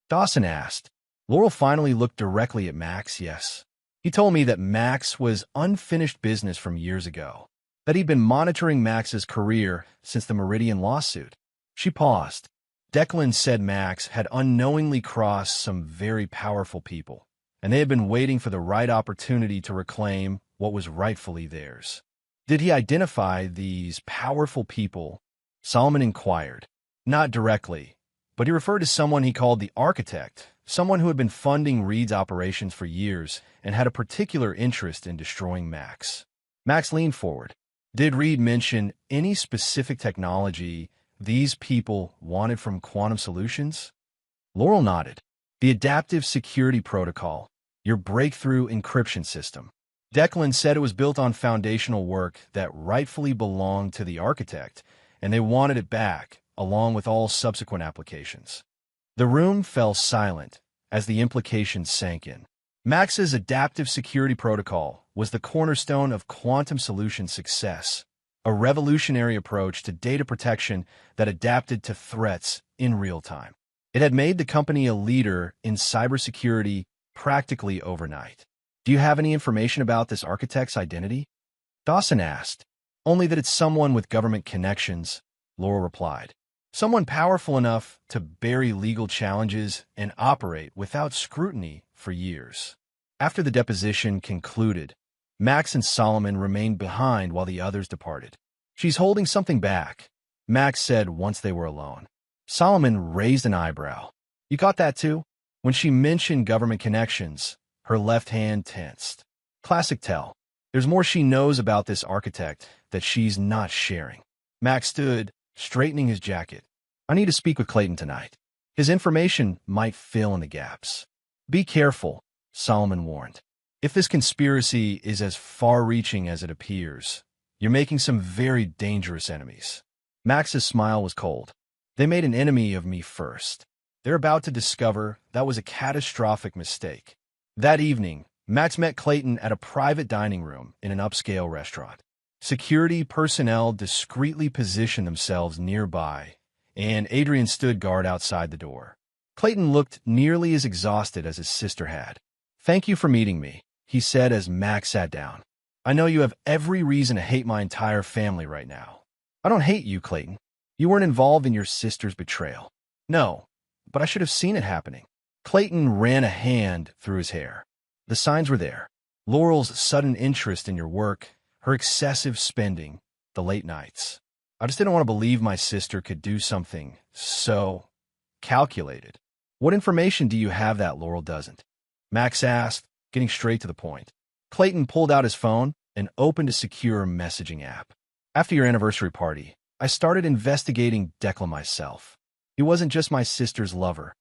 [SPEAKER 2] Dawson asked. Laurel finally looked directly at Max. Yes. He told me that Max was unfinished business from years ago, that he'd been monitoring Max's career since the Meridian lawsuit. She paused. Declan said Max had unknowingly crossed some very powerful people, and they had been waiting for the right opportunity to reclaim what was rightfully theirs. Did he identify these powerful people? Solomon inquired. Not directly, but he referred to someone he called the architect, someone who had been funding Reed's operations for years and had a particular interest in destroying Max. Max leaned forward. Did Reed mention any specific technology these people wanted from quantum solutions? Laurel nodded. The adaptive security protocol, your breakthrough encryption system. Declan said it was built on foundational work that rightfully belonged to the architect, and they wanted it back, along with all subsequent applications. The room fell silent as the implications sank in. Max's adaptive security protocol was the cornerstone of quantum solution success, a revolutionary approach to data protection that adapted to threats in real time. It had made the company a leader in cybersecurity practically overnight. Do you have any information about this architect's identity? Dawson asked. Only that it's someone with government connections, Laurel replied. Someone powerful enough to bury legal challenges and operate without scrutiny for years. After the deposition concluded, Max and Solomon remained behind while the others departed. She's holding something back, Max said once they were alone. Solomon raised an eyebrow. You got that too? When she mentioned government connections, her left hand tensed. Classic tell. There's more she knows about this architect that she's not sharing. Max stood, straightening his jacket. I need to speak with Clayton tonight. His information might fill in the gaps. Be careful, Solomon warned. If this conspiracy is as far-reaching as it appears, you're making some very dangerous enemies. Max's smile was cold. They made an enemy of me first. They're about to discover that was a catastrophic mistake. That evening, Max met Clayton at a private dining room in an upscale restaurant. Security personnel discreetly positioned themselves nearby, and Adrian stood guard outside the door. Clayton looked nearly as exhausted as his sister had. "Thank you for meeting me," he said as Max sat down. "I know you have every reason to hate my entire family right now." "I don't hate you, Clayton. You weren't involved in your sister's betrayal." "No, but I should have seen it happening." Clayton ran a hand through his hair. The signs were there. Laurel's sudden interest in your work, her excessive spending, the late nights. I just didn't want to believe my sister could do something so calculated. "What information do you have that Laurel doesn't?" Max asked, getting straight to the point. Clayton pulled out his phone and opened a secure messaging app. "After your anniversary party, I started investigating Declan myself. He wasn't just my sister's lover.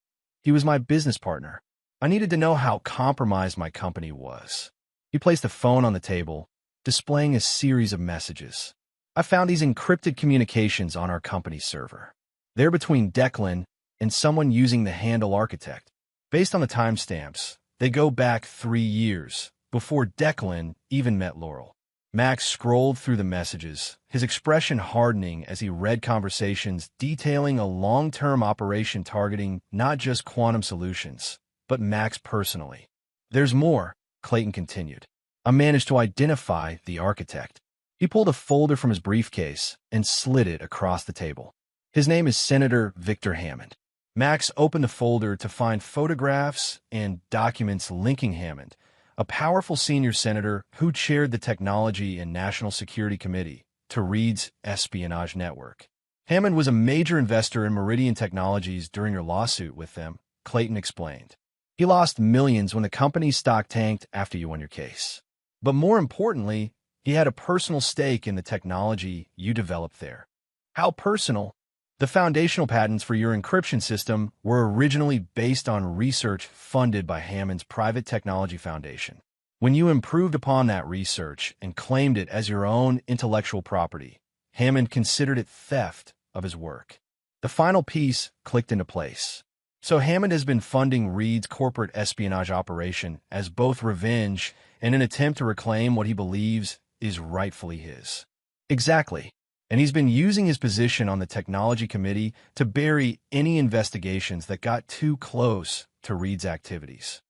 [SPEAKER 2] He was my business partner. I needed to know how compromised my company was." He placed the phone on the table, displaying a series of messages. "I found these encrypted communications on our company server. They're between Declan and someone using the handle architect. Based on the timestamps, they go back 3 years, before Declan even met Laurel." Max scrolled through the messages, his expression hardening as he read conversations detailing a long-term operation targeting not just quantum solutions, but Max personally. "There's more," Clayton continued. "I managed to identify the architect." He pulled a folder from his briefcase and slid it across the table. "His name is Senator Victor Hammond." Max opened the folder to find photographs and documents linking Hammond, a powerful senior senator who chaired the Technology and National Security Committee, to Reed's espionage network. "Hammond was a major investor in Meridian Technologies during your lawsuit with them," Clayton explained. "He lost millions when the company's stock tanked after you won your case. But more importantly, he had a personal stake in the technology you developed there." "How personal?" "The foundational patents for your encryption system were originally based on research funded by Hammond's private technology foundation. When you improved upon that research and claimed it as your own intellectual property, Hammond considered it theft of his work." The final piece clicked into place. So Hammond has been funding Reed's corporate espionage operation as both revenge and an attempt to reclaim what he believes is rightfully his. Exactly. And he's been using his position on the Technology Committee to bury any investigations that got too close to Reed's activities.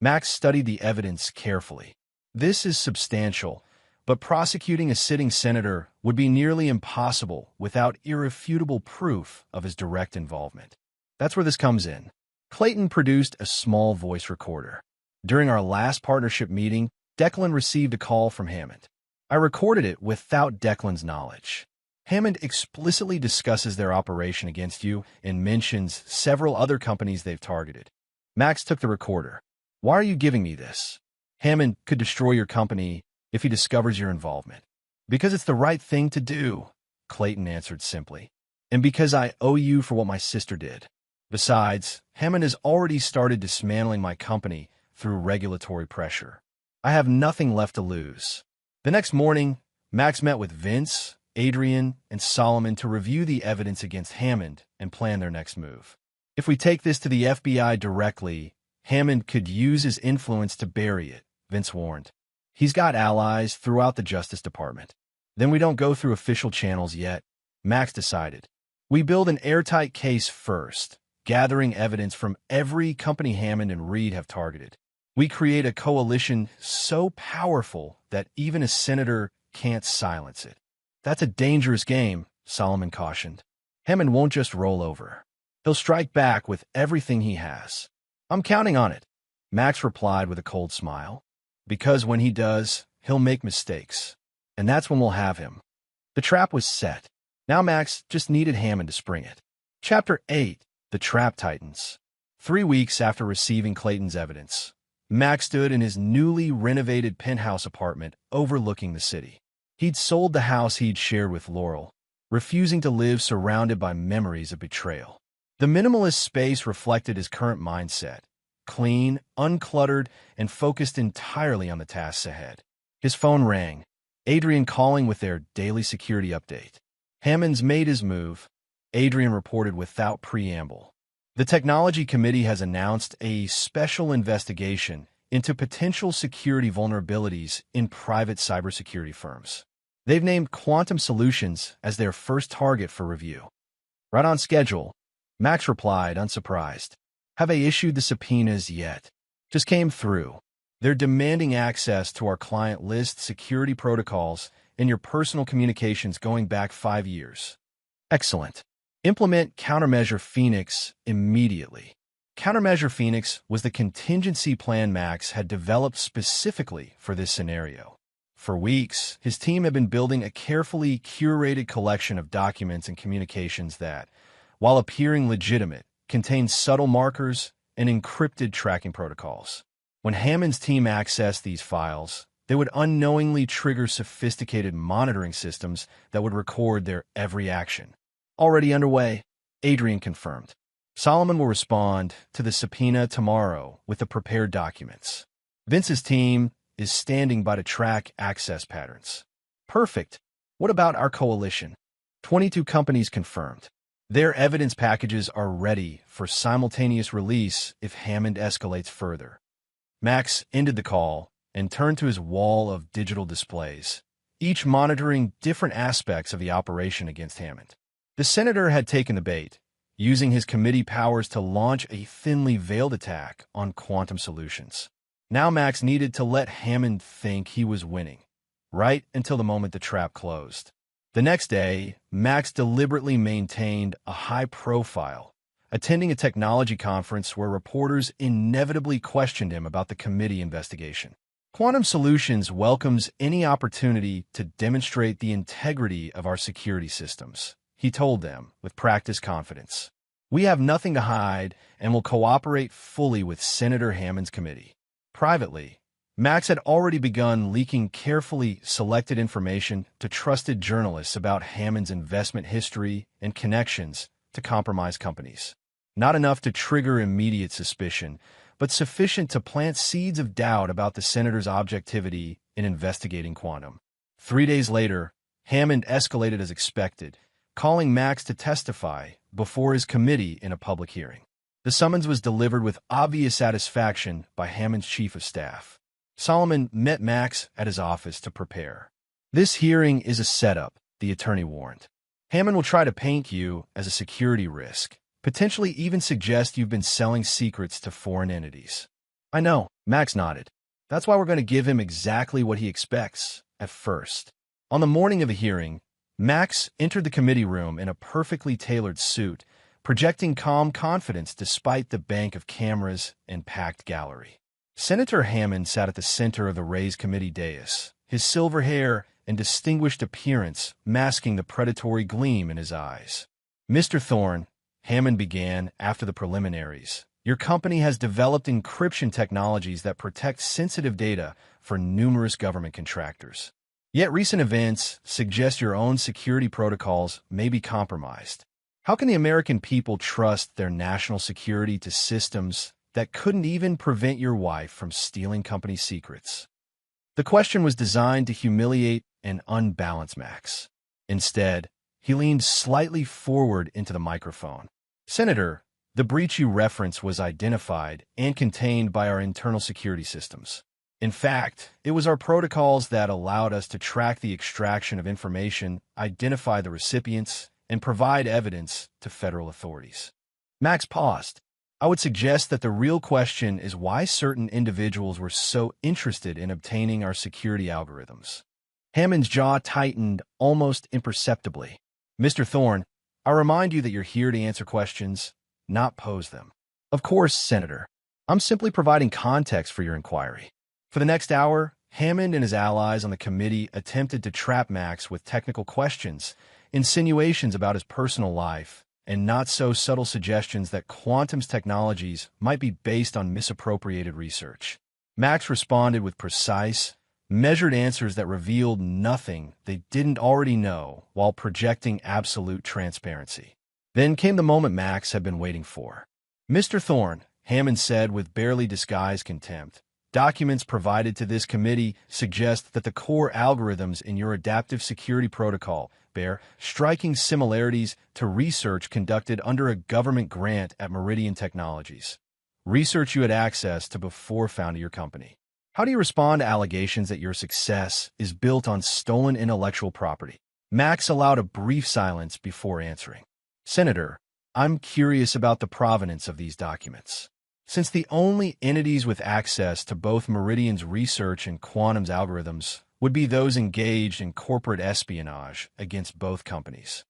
[SPEAKER 2] Max studied the evidence carefully. This is substantial, but prosecuting a sitting senator would be nearly impossible without irrefutable proof of his direct involvement. That's where this comes in. Clayton produced a small voice recorder. "During our last partnership meeting, Declan received a call from Hammond. I recorded it without Declan's knowledge. Hammond explicitly discusses their operation against you and mentions several other companies they've targeted." Max took the recorder. "Why are you giving me this?" "Hammond could destroy your company if he discovers your involvement." "Because it's the right thing to do," Clayton answered simply. "And because I owe you for what my sister did. Besides, Hammond has already started dismantling my company through regulatory pressure. I have nothing left to lose." The next morning, Max met with Vince, Adrian, and Solomon to review the evidence against Hammond and plan their next move. "If we take this to the FBI directly, Hammond could use his influence to bury it," Vince warned. "He's got allies throughout the Justice Department." "Then we don't go through official channels yet," Max decided. "We build an airtight case first, gathering evidence from every company Hammond and Reed have targeted. We create a coalition so powerful that even a senator can't silence it." "That's a dangerous game," Solomon cautioned. "Hammond won't just roll over. He'll strike back with everything he has." "I'm counting on it," Max replied with a cold smile. "Because when he does, he'll make mistakes. And that's when we'll have him." The trap was set. Now Max just needed Hammond to spring it. Chapter 8. The Trap Titans. 3 weeks after receiving Clayton's evidence, Max stood in his newly renovated penthouse apartment overlooking the city. He'd sold the house he'd shared with Laurel, refusing to live surrounded by memories of betrayal. The minimalist space reflected his current mindset, clean, uncluttered, and focused entirely on the tasks ahead. His phone rang, Adrian calling with their daily security update. "Hammond's made his move," Adrian reported without preamble. "The Technology Committee has announced a special investigation into potential security vulnerabilities in private cybersecurity firms. They've named Quantum Solutions as their first target for review." Right on schedule, Max replied, unsurprised. Have they issued the subpoenas yet? Just came through. They're demanding access to our client list, security protocols, and your personal communications going back 5 years. Excellent. Implement Countermeasure Phoenix immediately. Countermeasure Phoenix was the contingency plan Max had developed specifically for this scenario. For weeks, his team had been building a carefully curated collection of documents and communications that, while appearing legitimate, contained subtle markers and encrypted tracking protocols. When Hammond's team accessed these files, they would unknowingly trigger sophisticated monitoring systems that would record their every action. Already underway, Adrian confirmed. Solomon will respond to the subpoena tomorrow with the prepared documents. Vince's team is standing by to track access patterns. Perfect. What about our coalition? 22 companies confirmed. Their evidence packages are ready for simultaneous release if Hammond escalates further. Max ended the call and turned to his wall of digital displays, each monitoring different aspects of the operation against Hammond. The senator had taken the bait, using his committee powers to launch a thinly veiled attack on quantum solutions. Now Max needed to let Hammond think he was winning, right until the moment the trap closed. The next day, Max deliberately maintained a high profile, attending a technology conference where reporters inevitably questioned him about the committee investigation. Quantum Solutions welcomes any opportunity to demonstrate the integrity of our security systems, he told them with practiced confidence. We have nothing to hide and will cooperate fully with Senator Hammond's committee. Privately, Max had already begun leaking carefully selected information to trusted journalists about Hammond's investment history and connections to compromised companies. Not enough to trigger immediate suspicion, but sufficient to plant seeds of doubt about the senator's objectivity in investigating quantum. 3 days later, Hammond escalated as expected, calling Max to testify before his committee in a public hearing. The summons was delivered with obvious satisfaction by Hammond's chief of staff. Solomon met Max at his office to prepare. This hearing is a setup, the attorney warned. Hammond will try to paint you as a security risk, potentially even suggest you've been selling secrets to foreign entities. I know, Max nodded. That's why we're going to give him exactly what he expects at first. On the morning of the hearing, Max entered the committee room in a perfectly tailored suit, projecting calm confidence despite the bank of cameras and packed gallery. Senator Hammond sat at the center of the raised committee dais, his silver hair and distinguished appearance masking the predatory gleam in his eyes. Mr. Thorne, Hammond began after the preliminaries, your company has developed encryption technologies that protect sensitive data for numerous government contractors. Yet recent events suggest your own security protocols may be compromised. How can the American people trust their national security to systems that couldn't even prevent your wife from stealing company secrets? The question was designed to humiliate and unbalance Max. Instead, he leaned slightly forward into the microphone. Senator, the breach you reference was identified and contained by our internal security systems. In fact, it was our protocols that allowed us to track the extraction of information, identify the recipients, and provide evidence to federal authorities. Max paused. I would suggest that the real question is why certain individuals were so interested in obtaining our security algorithms. Hammond's jaw tightened almost imperceptibly. Mr. Thorne, I remind you that you're here to answer questions, not pose them. Of course, Senator. I'm simply providing context for your inquiry. For the next hour, Hammond and his allies on the committee attempted to trap Max with technical questions, insinuations about his personal life, and not-so-subtle suggestions that quantum's technologies might be based on misappropriated research. Max responded with precise, measured answers that revealed nothing they didn't already know while projecting absolute transparency. Then came the moment Max had been waiting for. Mr. Thorne, Hammond said with barely disguised contempt, documents provided to this committee suggest that the core algorithms in your adaptive security protocol bear striking similarities to research conducted under a government grant at Meridian Technologies, research you had access to before founding your company. How do you respond to allegations that your success is built on stolen intellectual property? Max allowed a brief silence before answering. Senator, I'm curious about the provenance of these documents. Since the only entities with access to both Meridian's research and Quantum's algorithms would be those engaged in corporate espionage against both companies.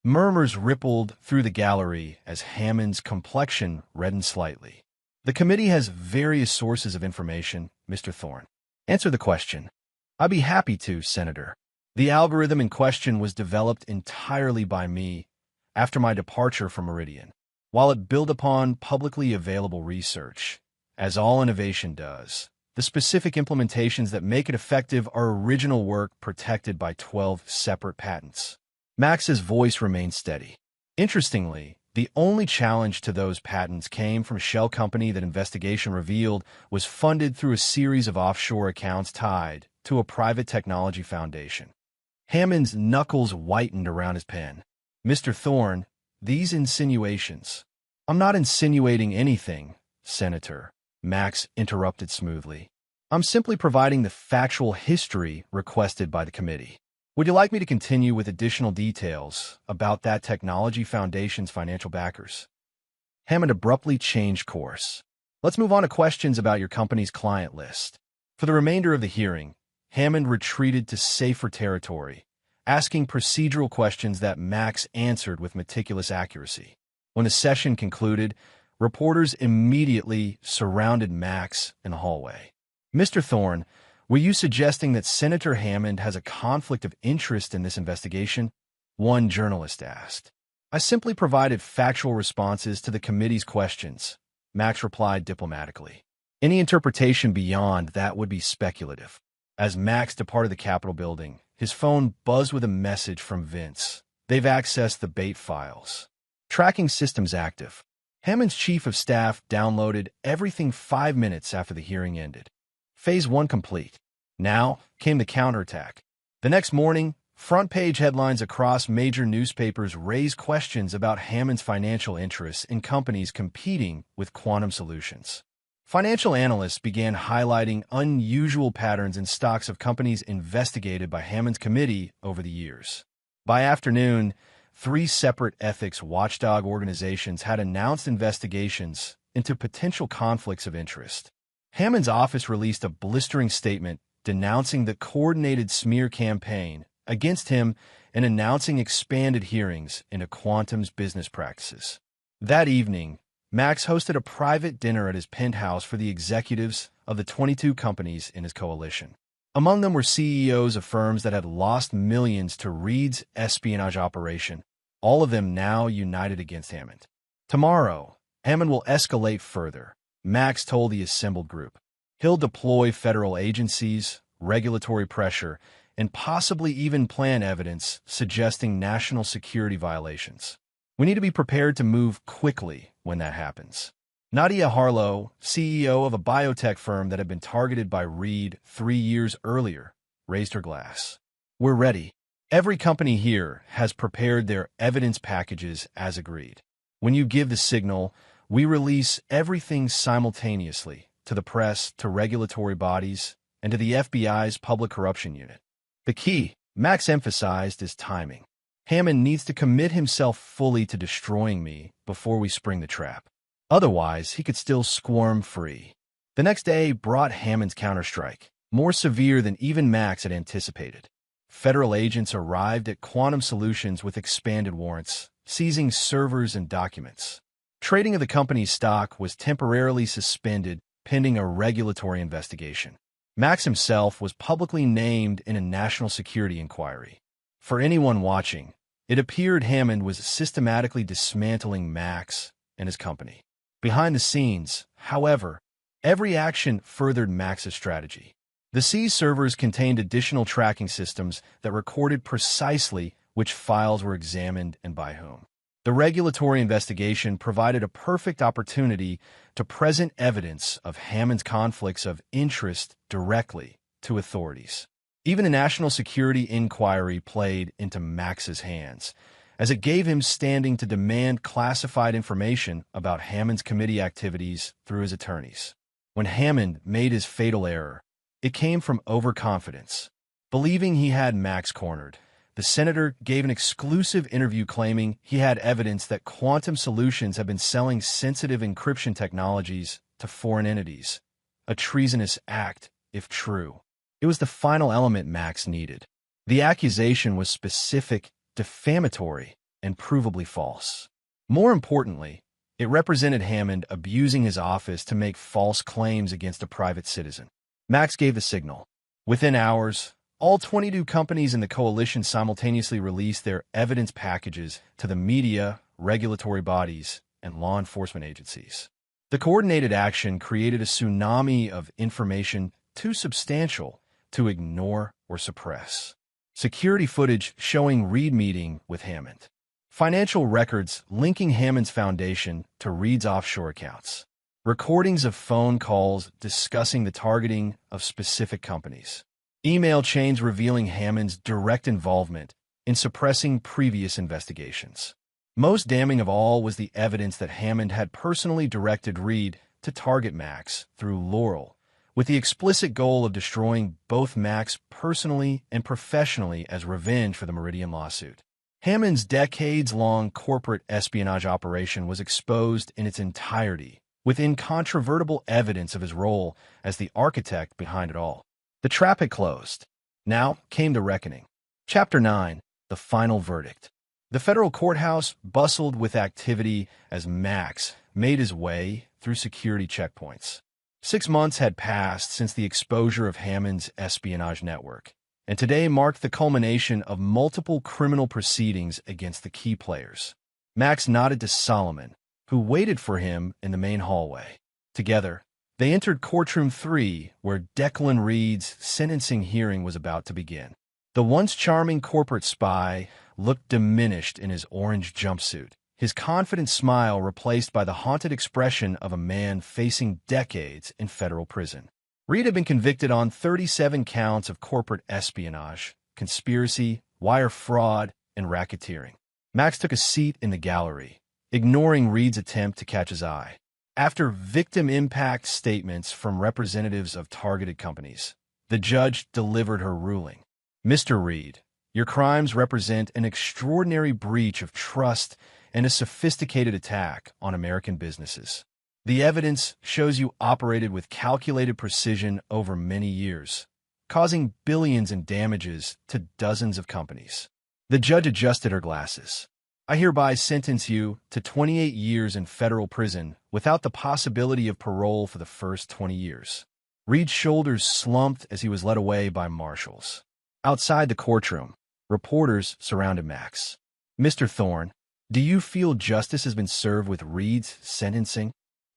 [SPEAKER 2] Murmurs rippled through the gallery as Hammond's complexion reddened slightly. The committee has various sources of information, Mr. Thorne. Answer the question. I'd be happy to, Senator. The algorithm in question was developed entirely by me after my departure from Meridian. While it built upon publicly available research, as all innovation does, the specific implementations that make it effective are original work protected by 12 separate patents. Max's voice remained steady. Interestingly, the only challenge to those patents came from a shell company that investigation revealed was funded through a series of offshore accounts tied to a private technology foundation. Hammond's knuckles whitened around his pen. Mr. Thorne, these insinuations— I'm not insinuating anything, Senator, Max interrupted smoothly. I'm simply providing the factual history requested by the committee. Would you like me to continue with additional details about that technology foundation's financial backers? Hammond abruptly changed course. Let's move on to questions about your company's client list. For the remainder of the hearing, Hammond retreated to safer territory, asking procedural questions that Max answered with meticulous accuracy. When the session concluded, reporters immediately surrounded Max in the hallway. Mr. Thorne, were you suggesting that Senator Hammond has a conflict of interest in this investigation? One journalist asked. I simply provided factual responses to the committee's questions, Max replied diplomatically. Any interpretation beyond that would be speculative. As Max departed the Capitol building, his phone buzzed with a message from Vince. They've accessed the bait files. Tracking systems active. Hammond's chief of staff downloaded everything 5 minutes after the hearing ended. Phase 1 complete. Now came the counterattack. The next morning, front-page headlines across major newspapers raised questions about Hammond's financial interests in companies competing with Quantum Solutions. Financial analysts began highlighting unusual patterns in stocks of companies investigated by Hammond's committee over the years. By afternoon, 3 separate ethics watchdog organizations had announced investigations into potential conflicts of interest. Hammond's office released a blistering statement denouncing the coordinated smear campaign against him and announcing expanded hearings into Quantum's business practices. That evening, Max hosted a private dinner at his penthouse for the executives of the 22 companies in his coalition. Among them were CEOs of firms that had lost millions to Reed's espionage operation, all of them now united against Hammond. Tomorrow, Hammond will escalate further, Max told the assembled group. He'll deploy federal agencies, regulatory pressure, and possibly even plan evidence suggesting national security violations. We need to be prepared to move quickly when that happens. Nadia Harlow, CEO of a biotech firm that had been targeted by Reed 3 years earlier, raised her glass. We're ready. Every company here has prepared their evidence packages as agreed. When you give the signal, we release everything simultaneously to the press, to regulatory bodies, and to the FBI's Public Corruption Unit. The key, Max emphasized, is timing. Hammond needs to commit himself fully to destroying me before we spring the trap. Otherwise, he could still squirm free. The next day brought Hammond's counterstrike, more severe than even Max had anticipated. Federal agents arrived at Quantum Solutions with expanded warrants, seizing servers and documents. Trading of the company's stock was temporarily suspended pending a regulatory investigation. Max himself was publicly named in a national security inquiry. For anyone watching, it appeared Hammond was systematically dismantling Max and his company. Behind the scenes, however, every action furthered Max's strategy. The seized servers contained additional tracking systems that recorded precisely which files were examined and by whom. The regulatory investigation provided a perfect opportunity to present evidence of Hammond's conflicts of interest directly to authorities. Even a national security inquiry played into Max's hands, as it gave him standing to demand classified information about Hammond's committee activities through his attorneys. When Hammond made his fatal error, it came from overconfidence. Believing he had Max cornered, the senator gave an exclusive interview claiming he had evidence that Quantum Solutions had been selling sensitive encryption technologies to foreign entities, a treasonous act, if true. It was the final element Max needed. The accusation was specific, defamatory, and provably false. More importantly, it represented Hammond abusing his office to make false claims against a private citizen. Max gave the signal. Within hours, all 22 companies in the coalition simultaneously released their evidence packages to the media, regulatory bodies, and law enforcement agencies. The coordinated action created a tsunami of information too substantial to ignore or suppress. Security footage showing Reed meeting with Hammond. Financial records linking Hammond's foundation to Reed's offshore accounts. Recordings of phone calls discussing the targeting of specific companies. Email chains revealing Hammond's direct involvement in suppressing previous investigations. Most damning of all was the evidence that Hammond had personally directed Reed to target Max through Laurel, with the explicit goal of destroying both Max personally and professionally as revenge for the Meridian lawsuit. Hammond's decades-long corporate espionage operation was exposed in its entirety, with incontrovertible evidence of his role as the architect behind it all. The trap had closed. Now came the reckoning. Chapter 9, The Final Verdict. The federal courthouse bustled with activity as Max made his way through security checkpoints. 6 months had passed since the exposure of Hammond's espionage network, and today marked the culmination of multiple criminal proceedings against the key players. Max nodded to Solomon, who waited for him in the main hallway. Together, they entered Courtroom 3, where Declan Reed's sentencing hearing was about to begin. The once charming corporate spy looked diminished in his orange jumpsuit, his confident smile replaced by the haunted expression of a man facing decades in federal prison. Reed had been convicted on 37 counts of corporate espionage, conspiracy, wire fraud, and racketeering. Max took a seat in the gallery, ignoring Reed's attempt to catch his eye. After victim impact statements from representatives of targeted companies, the judge delivered her ruling. Mr. Reed, your crimes represent an extraordinary breach of trust and a sophisticated attack on American businesses. The evidence shows you operated with calculated precision over many years, causing billions in damages to dozens of companies. The judge adjusted her glasses. I hereby sentence you to 28 years in federal prison without the possibility of parole for the first 20 years. Reed's shoulders slumped as he was led away by marshals. Outside the courtroom, reporters surrounded Max. Mr. Thorne, do you feel justice has been served with Reed's sentencing?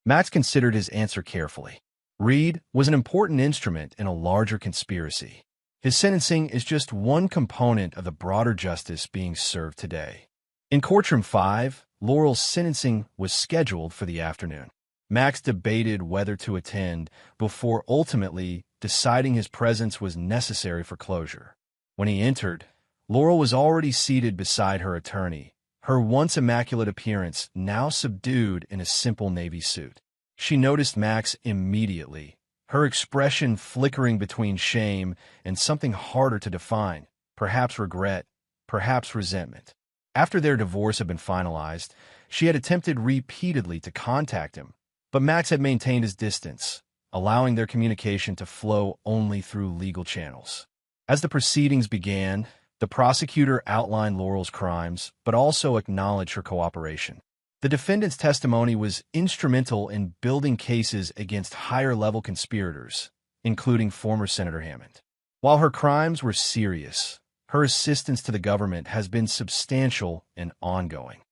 [SPEAKER 2] Max considered his answer carefully. Reed was an important instrument in a larger conspiracy. His sentencing is just one component of the broader justice being served today. In Courtroom 5, Laurel's sentencing was scheduled for the afternoon. Max debated whether to attend before ultimately deciding his presence was necessary for closure. When he entered, Laurel was already seated beside her attorney, her once immaculate appearance now subdued in a simple navy suit. She noticed Max immediately, her expression flickering between shame and something harder to define, perhaps regret, perhaps resentment. After their divorce had been finalized, she had attempted repeatedly to contact him, but Max had maintained his distance, allowing their communication to flow only through legal channels. As the proceedings began, the prosecutor outlined Laurel's crimes, but also acknowledged her cooperation. The defendant's testimony was instrumental in building cases against higher-level conspirators, including former Senator Hammond. While her crimes were serious, her assistance to the government has been substantial and ongoing.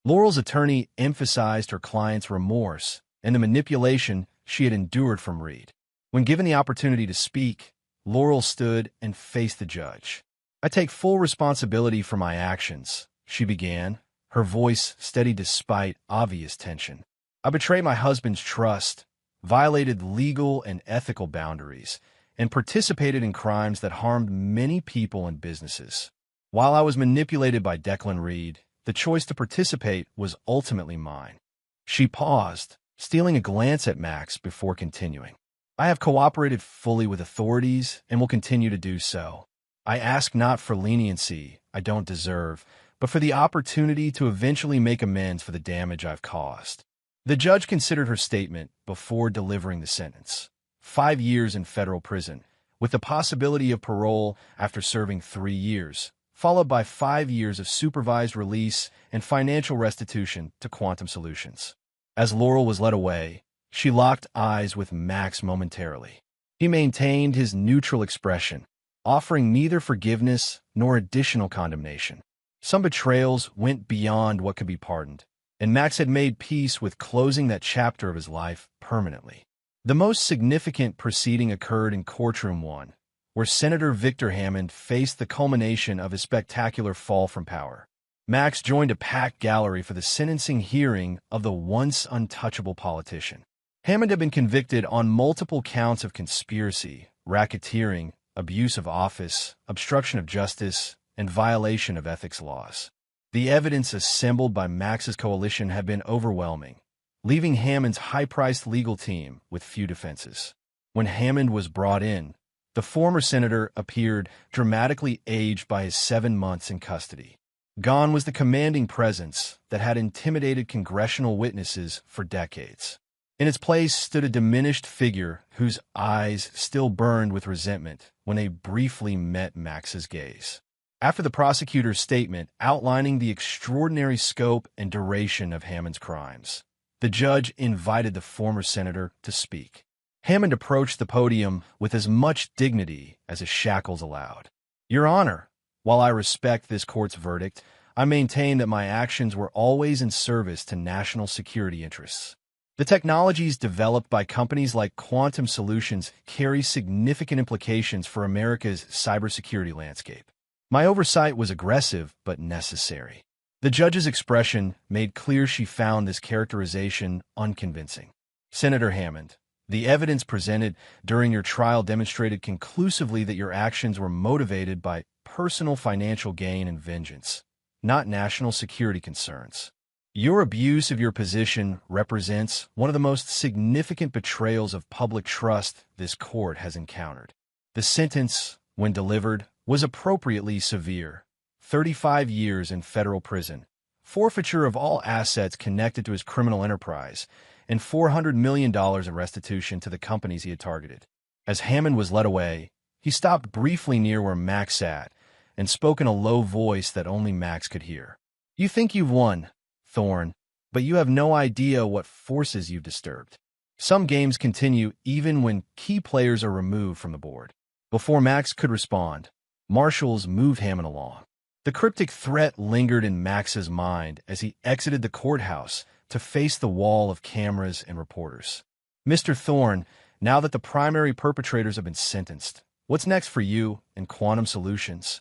[SPEAKER 2] Laurel's attorney emphasized her client's remorse and the manipulation she had endured from Reed. When given the opportunity to speak, Laurel stood and faced the judge. I take full responsibility for my actions, she began, her voice steady despite obvious tension. I betrayed my husband's trust, violated legal and ethical boundaries, and participated in crimes that harmed many people and businesses. While I was manipulated by Declan Reed, the choice to participate was ultimately mine. She paused, stealing a glance at Max before continuing. I have cooperated fully with authorities and will continue to do so. I ask not for leniency, I don't deserve, but for the opportunity to eventually make amends for the damage I've caused. The judge considered her statement before delivering the sentence. 5 years in federal prison, with the possibility of parole after serving 3 years, followed by 5 years of supervised release and financial restitution to Quantum Solutions. As Laurel was led away, she locked eyes with Max momentarily. He maintained his neutral expression, offering neither forgiveness nor additional condemnation. Some betrayals went beyond what could be pardoned, and Max had made peace with closing that chapter of his life permanently. The most significant proceeding occurred in Courtroom 1, where Senator Victor Hammond faced the culmination of his spectacular fall from power. Max joined a packed gallery for the sentencing hearing of the once untouchable politician. Hammond had been convicted on multiple counts of conspiracy, racketeering, abuse of office, obstruction of justice, and violation of ethics laws. The evidence assembled by Max's coalition had been overwhelming, leaving Hammond's high-priced legal team with few defenses. When Hammond was brought in, the former senator appeared dramatically aged by his 7 months in custody. Gone was the commanding presence that had intimidated congressional witnesses for decades. In its place stood a diminished figure whose eyes still burned with resentment when they briefly met Max's gaze. After the prosecutor's statement outlining the extraordinary scope and duration of Hammond's crimes, the judge invited the former senator to speak. Hammond approached the podium with as much dignity as his shackles allowed. "Your Honor, while I respect this court's verdict, I maintain that my actions were always in service to national security interests. The technologies developed by companies like Quantum Solutions carry significant implications for America's cybersecurity landscape. My oversight was aggressive but necessary." The judge's expression made clear she found this characterization unconvincing. "Senator Hammond, the evidence presented during your trial demonstrated conclusively that your actions were motivated by personal financial gain and vengeance, not national security concerns. Your abuse of your position represents one of the most significant betrayals of public trust this court has encountered. The sentence, when delivered, was appropriately severe: 35 years in federal prison, forfeiture of all assets connected to his criminal enterprise, and $400 million in restitution to the companies he had targeted. As Hammond was led away, he stopped briefly near where Max sat and spoke in a low voice that only Max could hear. "You think you've won, Thorne, but you have no idea what forces you've disturbed. Some games continue even when key players are removed from the board." Before Max could respond, marshals moved Hammond along. The cryptic threat lingered in Max's mind as he exited the courthouse to face the wall of cameras and reporters. "Mr. Thorne, now that the primary perpetrators have been sentenced, what's next for you and Quantum Solutions?"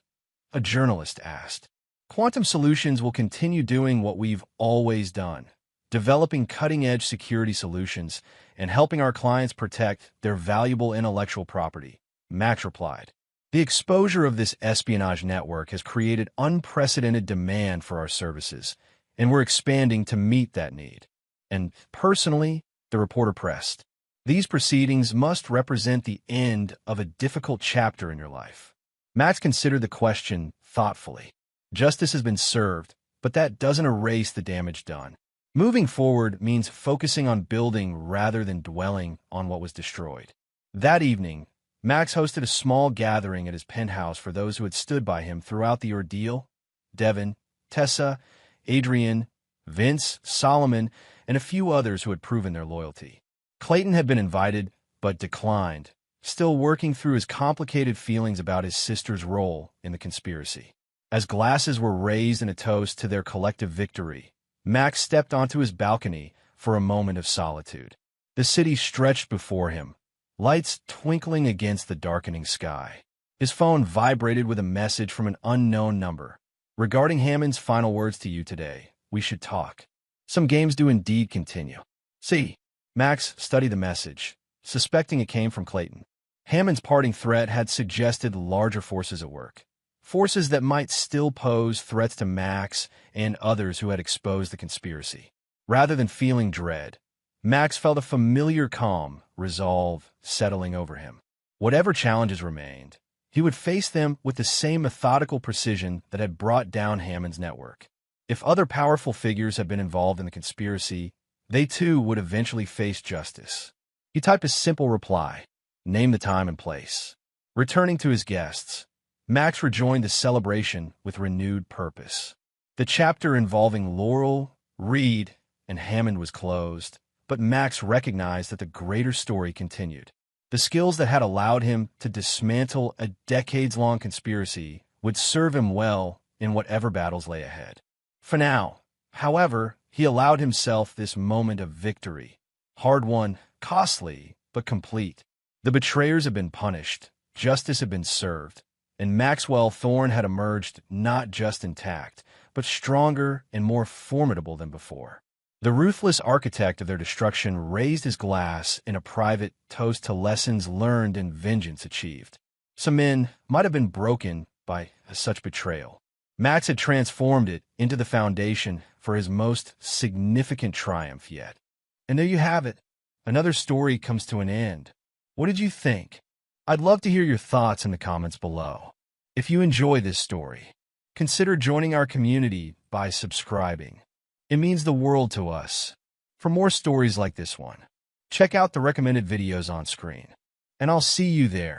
[SPEAKER 2] a journalist asked. "Quantum Solutions will continue doing what we've always done, developing cutting-edge security solutions and helping our clients protect their valuable intellectual property," Max replied. "The exposure of this espionage network has created unprecedented demand for our services, and we're expanding to meet that need." And personally, the reporter pressed, "These proceedings must represent the end of a difficult chapter in your life." Max considered the question thoughtfully. Justice has been served, but that doesn't erase the damage done. Moving forward means focusing on building rather than dwelling on what was destroyed. That evening, Max hosted a small gathering at his penthouse for those who had stood by him throughout the ordeal: Devin, Tessa, Adrian, Vince, Solomon, and a few others who had proven their loyalty. Clayton had been invited, but declined, still working through his complicated feelings about his sister's role in the conspiracy. As glasses were raised in a toast to their collective victory, Max stepped onto his balcony for a moment of solitude. The city stretched before him, lights twinkling against the darkening sky. His phone vibrated with a message from an unknown number. "Regarding Hammond's final words to you today, we should talk. Some games do indeed continue. See." Max studied the message, suspecting it came from Clayton. Hammond's parting threat had suggested larger forces at work. Forces that might still pose threats to Max and others who had exposed the conspiracy. Rather than feeling dread, Max felt a familiar calm, resolve settling over him. Whatever challenges remained, he would face them with the same methodical precision that had brought down Hammond's network. If other powerful figures had been involved in the conspiracy, they too would eventually face justice. He typed a simple reply, named the time and place. Returning to his guests, Max rejoined the celebration with renewed purpose. The chapter involving Laurel, Reed, and Hammond was closed, but Max recognized that the greater story continued. The skills that had allowed him to dismantle a decades-long conspiracy would serve him well in whatever battles lay ahead. For now, however, he allowed himself this moment of victory. Hard-won, costly, but complete. The betrayers had been punished, justice had been served, and Maxwell Thorne had emerged not just intact, but stronger and more formidable than before. The ruthless architect of their destruction raised his glass in a private toast to lessons learned and vengeance achieved. Some men might have been broken by such betrayal. Max had transformed it into the foundation for his most significant triumph yet. And there you have it. Another story comes to an end. What did you think? I'd love to hear your thoughts in the comments below. If you enjoy this story, consider joining our community by subscribing. It means the world to us. For more stories like this one, check out the recommended videos on screen. And I'll see you there.